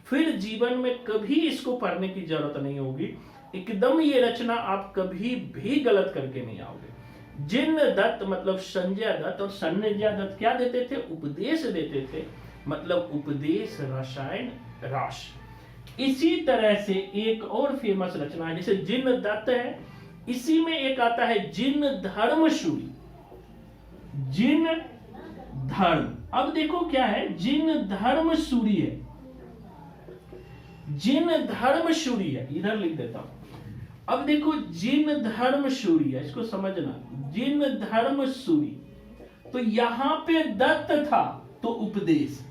Speaker 1: फिर जीवन में कभी इसको पढ़ने की जरूरत नहीं होगी। एकदम ये रचना आप कभी भी गलत करके नहीं आओगे। जिन दत्त मतलब संजय दत्त, और संजय दत्त क्या देते थे, उपदेश देते थे, मतलब उपदेश रसायन रास। इसी तरह से एक और फेमस रचना है, जैसे जिन दत्त है, इसी में एक आता है जिन धर्म शूरी। जिन धर्म, अब देखो क्या है, जिन धर्म शूरी है, जिन धर्म शूरी है, इधर लिख देता हूं। अब देखो जिन धर्म शूरी है, इसको समझना, जिन धर्म शूरी, तो यहां पे दत्त था तो उपदेश,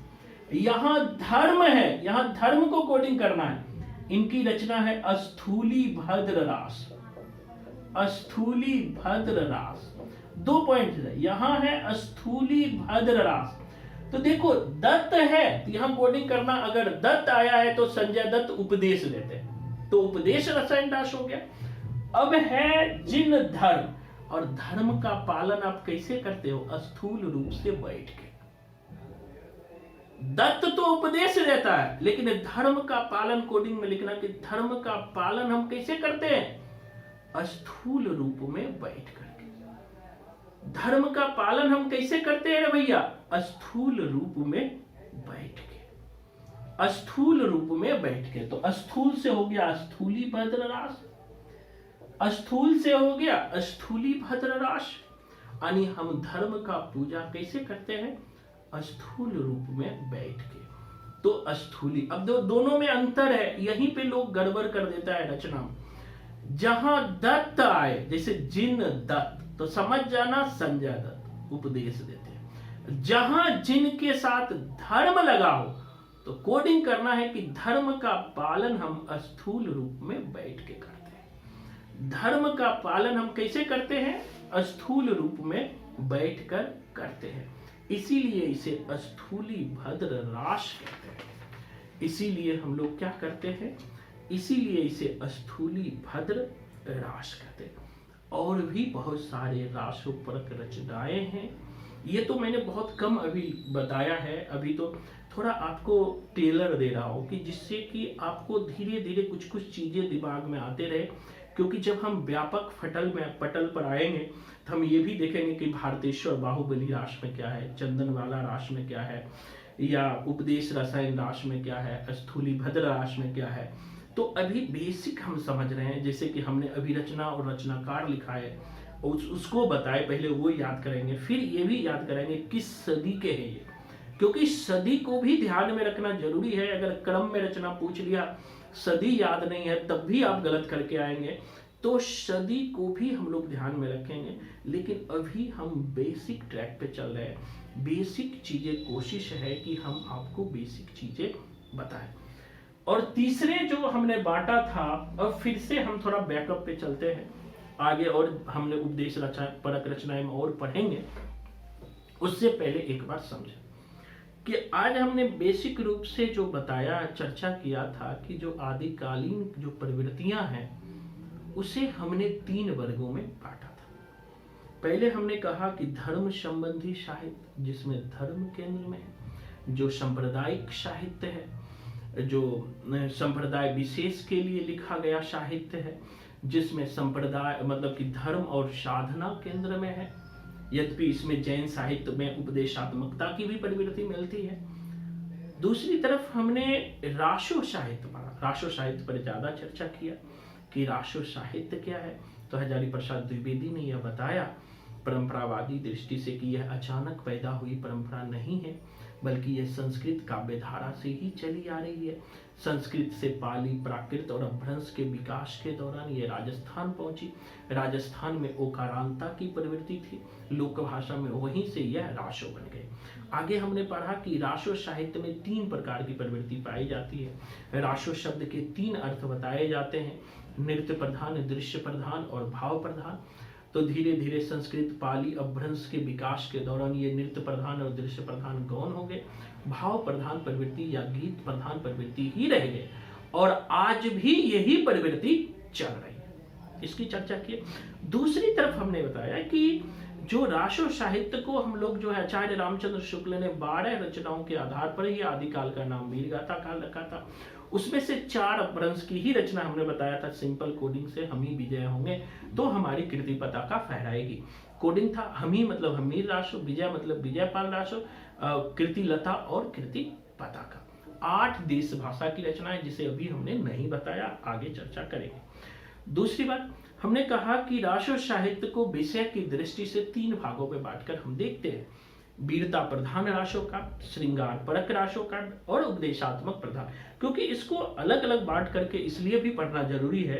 Speaker 1: यहां धर्म है, यहां धर्म को कोडिंग करना है। इनकी रचना है अस्थूली भद्र रास। अस्थूली भद्र रास, 2 पॉइंट है, यहां है अस्थूली भद्र रास। तो देखो दत्त है तो यहां कोडिंग करना, अगर दत्त आया है तो संजय दत्त उपदेश देते हैं, तो उपदेश रसायन रास हो गया। अब है जिन धर्म, और धर्म का पालन आप कैसे करते हो, स्थूल रूप से बैठ के। दत्त तो उपदेश देता है, लेकिन धर्म का पालन कोडिंग में लिखना कि धर्म का पालन हम कैसे करते हैं, स्थूल रूप में बैठ करके। धर्म का पालन हम कैसे करते हैं भैया, स्थूल रूप में बैठ के, स्थूल रूप में बैठ के। तो स्थूल से हो गया स्थूली भद्र रास, स्थूल से हो गया स्थूली भद्र रास, यानी हम धर्म का पूजा कैसे करते हैं, स्थूल रूप में बैठ के। तो स्थूली, अब दोनों में अंतर है, यहीं पे लोग गड़बड़ कर देता है रचना में। जहां दत्त आए, जैसे जिन दत्त, तो समझ जाना संजय दत्त उपदेश देते हैं। जहां जिन के साथ धर्म लगा हो, तो कोडिंग करना है कि धर्म का पालन हम स्थूल रूप में बैठ के करते हैं। धर्म का पालन हम कैसे करते हैं, स्थूल रूप में बैठकर करते हैं, इसीलिए इसे स्थूली भद्र रास कहते हैं। इसीलिए हम लोग क्या करते हैं, इसीलिए इसे स्थूली भद्र रास कहते हैं। और भी बहुत सारे रासोपरक रचनाएं हैं, ये तो मैंने बहुत कम अभी बताया है, अभी तो थोड़ा आपको टेलर दे रहा हूं कि जिससे कि आपको धीरे धीरे कुछ कुछ चीजें दिमाग में आते रहे। क्योंकि जब हम व्यापक पटल पर आएंगे तो हम ये भी देखेंगे कि भारतेश्वर बाहुबली रास में क्या है, चंदनवाला रास में क्या है, या उपदेश रसायन रास में क्या है, स्थूली भद्र रास में क्या है। तो अभी बेसिक हम समझ रहे हैं, जैसे कि हमने अभी रचना और रचनाकार लिखा है, उसको बताए, पहले वो याद करेंगे, फिर ये भी याद करेंगे किस सदी के हैं ये, क्योंकि सदी को भी ध्यान में रखना जरूरी है। अगर क्रम में रचना पूछ लिया, सदी याद नहीं है, तब भी आप गलत करके आएंगे। तो सदी को भी हम लोग ध्यान में रखेंगे, लेकिन अभी हम बेसिक ट्रैक पे चल रहे हैं। बेसिक चीजें, कोशिश है कि हम आपको बेसिक चीजें बताएं। और तीसरे जो हमने बांटा था, अब फिर से हम थोड़ा बैकअप पे चलते हैं आगे, और हमने उपदेश परक रचनाएं में और पढ़ेंगे। उससे पहले एक बार समझें कि आज हमने बेसिक रूप से जो बताया, चर्चा किया था कि जो आदिकालीन जो प्रवृत्तियां हैं उसे हमने 3 वर्गों में बांटा था। पहले हमने कहा कि धर्म संबंधी साहित्य, जिसमें धर्म केंद्र में है, जो सांप्रदायिक साहित्य है, जो संप्रदाय विशेष के लिए लिखा गया साहित्य है, जिसमें संप्रदाय मतलब कि धर्म और साधना केंद्र में है। यद्यपि इसमें जैन साहित्य में उपदेशात्मकता की भी प्रवृत्ति मिलती है। दूसरी तरफ हमने रासो साहित्य पढ़ा, रासो साहित्य पर ज्यादा चर्चा किया कि रासो साहित्य क्या है। तो हजारी प्रसाद द्विवेदी ने यह बताया परंपरावादी दृष्टि से कि यह अचानक पैदा हुई परंपरा नहीं है, बल्कि यह संस्कृत काव्यधारा से ही चली आ रही है। संस्कृत से पाली, प्राकृत और अपभ्रंश के विकास के दौरान ये राजस्थान पहुंची। राजस्थान में ओकारांता की प्रवृत्ति थी, लोक भाषा में वहीं से यह रासो बन गए। आगे हमने पढ़ा कि रासो साहित्य में 3 प्रकार की प्रवृत्ति पाई जाती है। रासो शब्द के 3 अर्थ बताए जाते हैं, नृत्य प्रधान, दृश्य प्रधान और भाव प्रधान। तो धीरे धीरे संस्कृत, पाली, अपभ्रंश के विकास के दौरान ये नृत्य प्रधान और दृश्य प्रधान गौण हो गए, भाव प्रधान प्रवृत्ति या गीत प्रधान प्रवृत्ति ही रह गए, और आज भी यही प्रवृत्ति चल रही है। इसकी चर्चा की। दूसरी तरफ हमने बताया कि जो रासो साहित्य को हम लोग जो है आचार्य रामचंद्र शुक्ल ने 12 रचनाओं के आधार पर ही आदिकाल का नाम वीरगाथा काल रखा था। उसमें से 4 अपभ्रंश की ही रचना हमने बताया था, सिंपल कोडिंग से हम ही विजय होंगे तो हमारी कृति पताका फहराएगी। कोडिंग था हम ही मतलब हमीर रासो, विजय मतलब विजयपाल रासो, कृति लता और कृति पताका। 8 देश भाषा की रचना है जिसे अभी हमने नहीं बताया, आगे चर्चा करेंगे। दूसरी बात हमने कहा कि रासो साहित्य को विषय की दृष्टि से 3 भागों में बांटकर हम देखते हैं, वीरता प्रधान रासो का, श्रृंगार परक रासो का और उपदेशात्मक प्रधान। क्योंकि इसको अलग अलग बांट करके इसलिए भी पढ़ना जरूरी है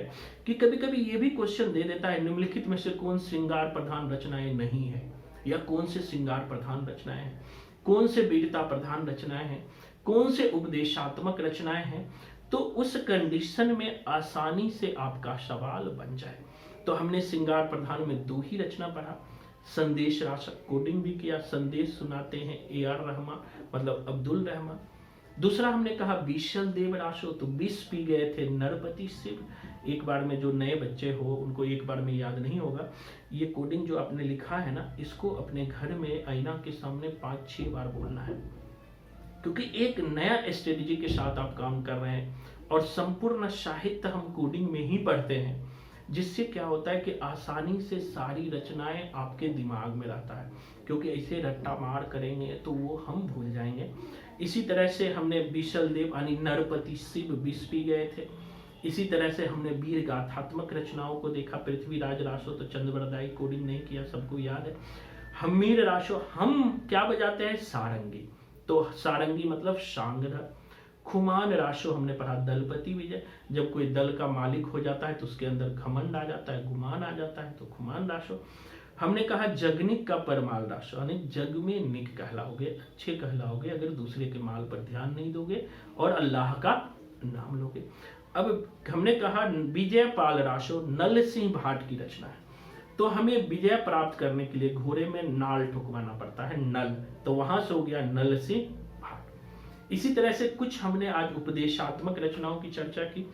Speaker 1: कि कभी कभी ये भी क्वेश्चन दे देता है निम्नलिखित में से कौन श्रृंगार प्रधान रचनाएं नहीं है, या कौन से श्रृंगार प्रधान रचनाएं हैं, कौन से वीरता प्रधान रचनाएं हैं, कौन से उपदेशात्मक रचनाएं हैं। तो उस कंडीशन में आसानी से आपका सवाल बन जाए। तो हमने श्रृंगार प्रधान में 2 ही रचना पढ़ा, संदेश रासक कोडिंग भी किया, संदेश सुनाते हैं AR रहमान मतलब अब्दुल रहमान। दूसरा हमने कहा बीशल देव रासो, तो 20 पी गए थे नरपति शिव। एक बार में जो नए बच्चे हो उनको एक बार में याद नहीं होगा, ये कोडिंग जो आपने लिखा है ना, इसको अपने घर में आईना के सामने 5-6 बार बोलना है। क्योंकि एक नया स्ट्रेटजी के साथ आप काम कर रहे हैं और संपूर्ण साहित्य हम कोडिंग में ही पढ़ते हैं, जिससे क्या होता है कि आसानी से सारी रचनाएं आपके दिमाग में रहता है, क्योंकि ऐसे रट्टा मार करेंगे तो वो हम भूल जाएंगे। इसी तरह से हमने विशल देव यानी नरपति शिव विष पी गए थे। इसी तरह से हमने वीर गाथात्मक रचनाओं को देखा। पृथ्वीराज रासो तो चंद्रवरदाई कोडिंग नहीं किया, सबको याद है। हमीर रासो हम क्या बजाते हैं? सारंगी, तो सारंगी मतलब सांगरा। खुमान रासो हमने पढ़ा दलपति विजय, जब कोई दल का मालिक हो जाता है तो उसके अंदर घमंड आ जाता है, गुमान आ जाता है, तो खुमान रासो। हमने कहा जगनिक का परमाल रासो, यानी जग में निक कहलाओगे, अच्छे कहलाओगे अगर दूसरे के माल पर ध्यान नहीं दोगे और अल्लाह का नाम लोगे। अब हमने कहा विजय पाल रासो, नल सिंह भाट की रचना है। तो हमें विजय प्राप्त करने के लिए घोड़े में नाल ठुकवाना पड़ता है, नल, तो वहां से हो गया नल सिंह भाट। इसी तरह से कुछ हमने आज उपदेशात्मक रचनाओं की चर्चा की,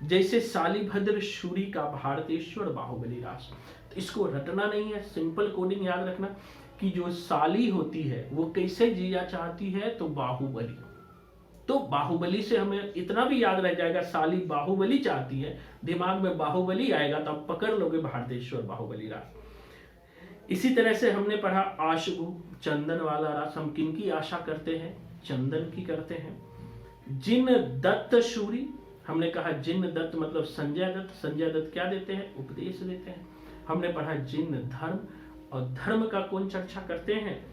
Speaker 1: जैसे शालिभद्र शूरी का भारतेश्वर बाहुबली रास। तो इसको रटना नहीं है, सिंपल कोडिंग याद रखना कि जो साली होती है वो कैसे जिया चाहती है, तो बाहुबली। तो बाहुबली से हमें इतना भी याद रह जाएगा, साली बाहुबली चाहती है, दिमाग में बाहुबली आएगा तो आप पकड़ लोगे भारतेश्वर बाहुबली रास। इसी तरह से हमने पढ़ा आशु चंदन वाला रास। हम किनकी आशा करते हैं? चंदन की करते हैं। जिन दत्त शूरी, हमने कहा जिन दत्त मतलब संजय दत्त। संजय दत्त क्या देते हैं? उपदेश देते हैं। हमने पढ़ा जिन धर्म, और धर्म का कौन चर्चा करते हैं?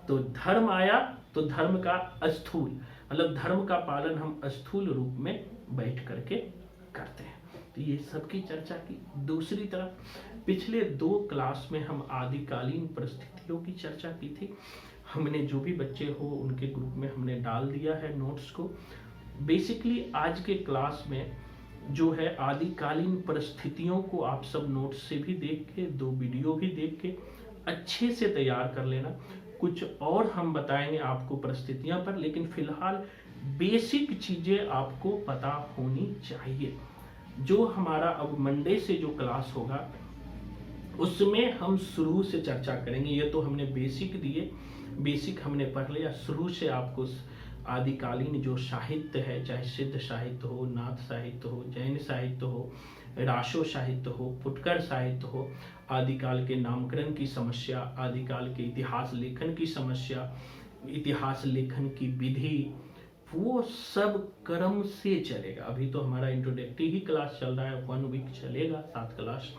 Speaker 1: तो धर्म आया तो धर्म का अस्थूल, मतलब धर्म का पालन हम अस्थूल रूप में बैठ करके करते हैं। तो ये सबकी चर्चा की। दूसरी तरफ पिछले 2 क्लास में हम आदिकालीन परिस्थितियों की चर्चा की थी। हमने जो भी बच्चे हो उनके ग्रुप में हमने डाल दिया है नोट्स को। बेसिकली आज के क्लास में जो है आदिकालीन परिस्थितियों को आप सब नोट्स से भी देख के, 2 वीडियो भी देख के अच्छे से तैयार कर लेना। कुछ और हम बताएंगे आपको परिस्थितियां पर, लेकिन फिलहाल बेसिक चीजें आपको पता होनी चाहिए। जो हमारा अब मंडे से जो क्लास होगा उसमें हम शुरू से चर्चा करेंगे। ये तो हमने बेसिक दिए, बेसिक हमने पढ़ लिया। शुरू से आपको आदिकालीन जो साहित्य है, चाहे सिद्ध साहित्य हो, नाथ साहित्य हो, जैन साहित्य हो, रासो साहित्य हो, फुटकर साहित्य हो, आदिकाल के नामकरण की समस्या, आदिकाल के इतिहास लेखन की समस्या, इतिहास लेखन की विधि, वो सब क्रम से चलेगा। अभी तो हमारा इंट्रोडक्टरी ही क्लास चल रहा है, 1 वीक चलेगा 7 क्लास।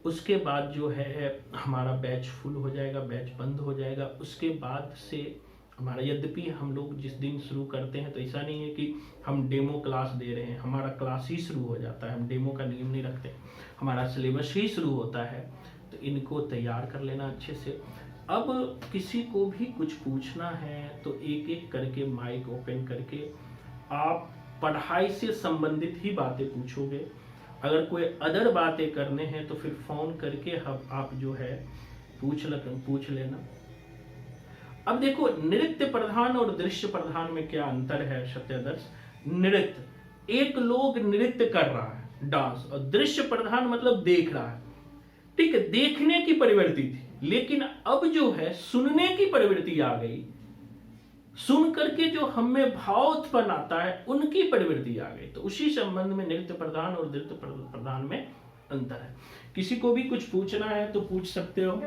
Speaker 1: उसके बाद जो है हमारा बैच फुल हो जाएगा, बैच बंद हो जाएगा। उसके बाद से हमारा, यद्यपि हम लोग जिस दिन शुरू करते हैं तो ऐसा नहीं है कि हम डेमो क्लास दे रहे हैं, हमारा क्लास ही शुरू हो जाता है। हम डेमो का नियम नहीं रखते, हमारा सिलेबस ही शुरू होता है। तो इनको तैयार कर लेना अच्छे से। अब किसी को भी कुछ पूछना है तो एक एक करके माइक ओपन करके आप पढ़ाई से संबंधित ही बातें पूछोगे। अगर कोई अदर बातें करने हैं तो फिर फोन करके आप जो है पूछ लेना। अब देखो, नृत्य प्रधान और दृश्य प्रधान में क्या अंतर है सत्यादर्श? नृत्य, एक लोग नृत्य कर रहा है, डांस, और दृश्य प्रधान मतलब देख रहा है। ठीक है, देखने की प्रवृत्ति थी, लेकिन अब जो है सुनने की प्रवृत्ति आ गई। सुन करके जो हमें भाव उत्पन्न आता है उनकी प्रवृत्ति आ गई। तो उसी संबंध में नृत्य प्रधान और दृश्य प्रधान में अंतर है। किसी को भी कुछ पूछना है तो पूछ सकते हो।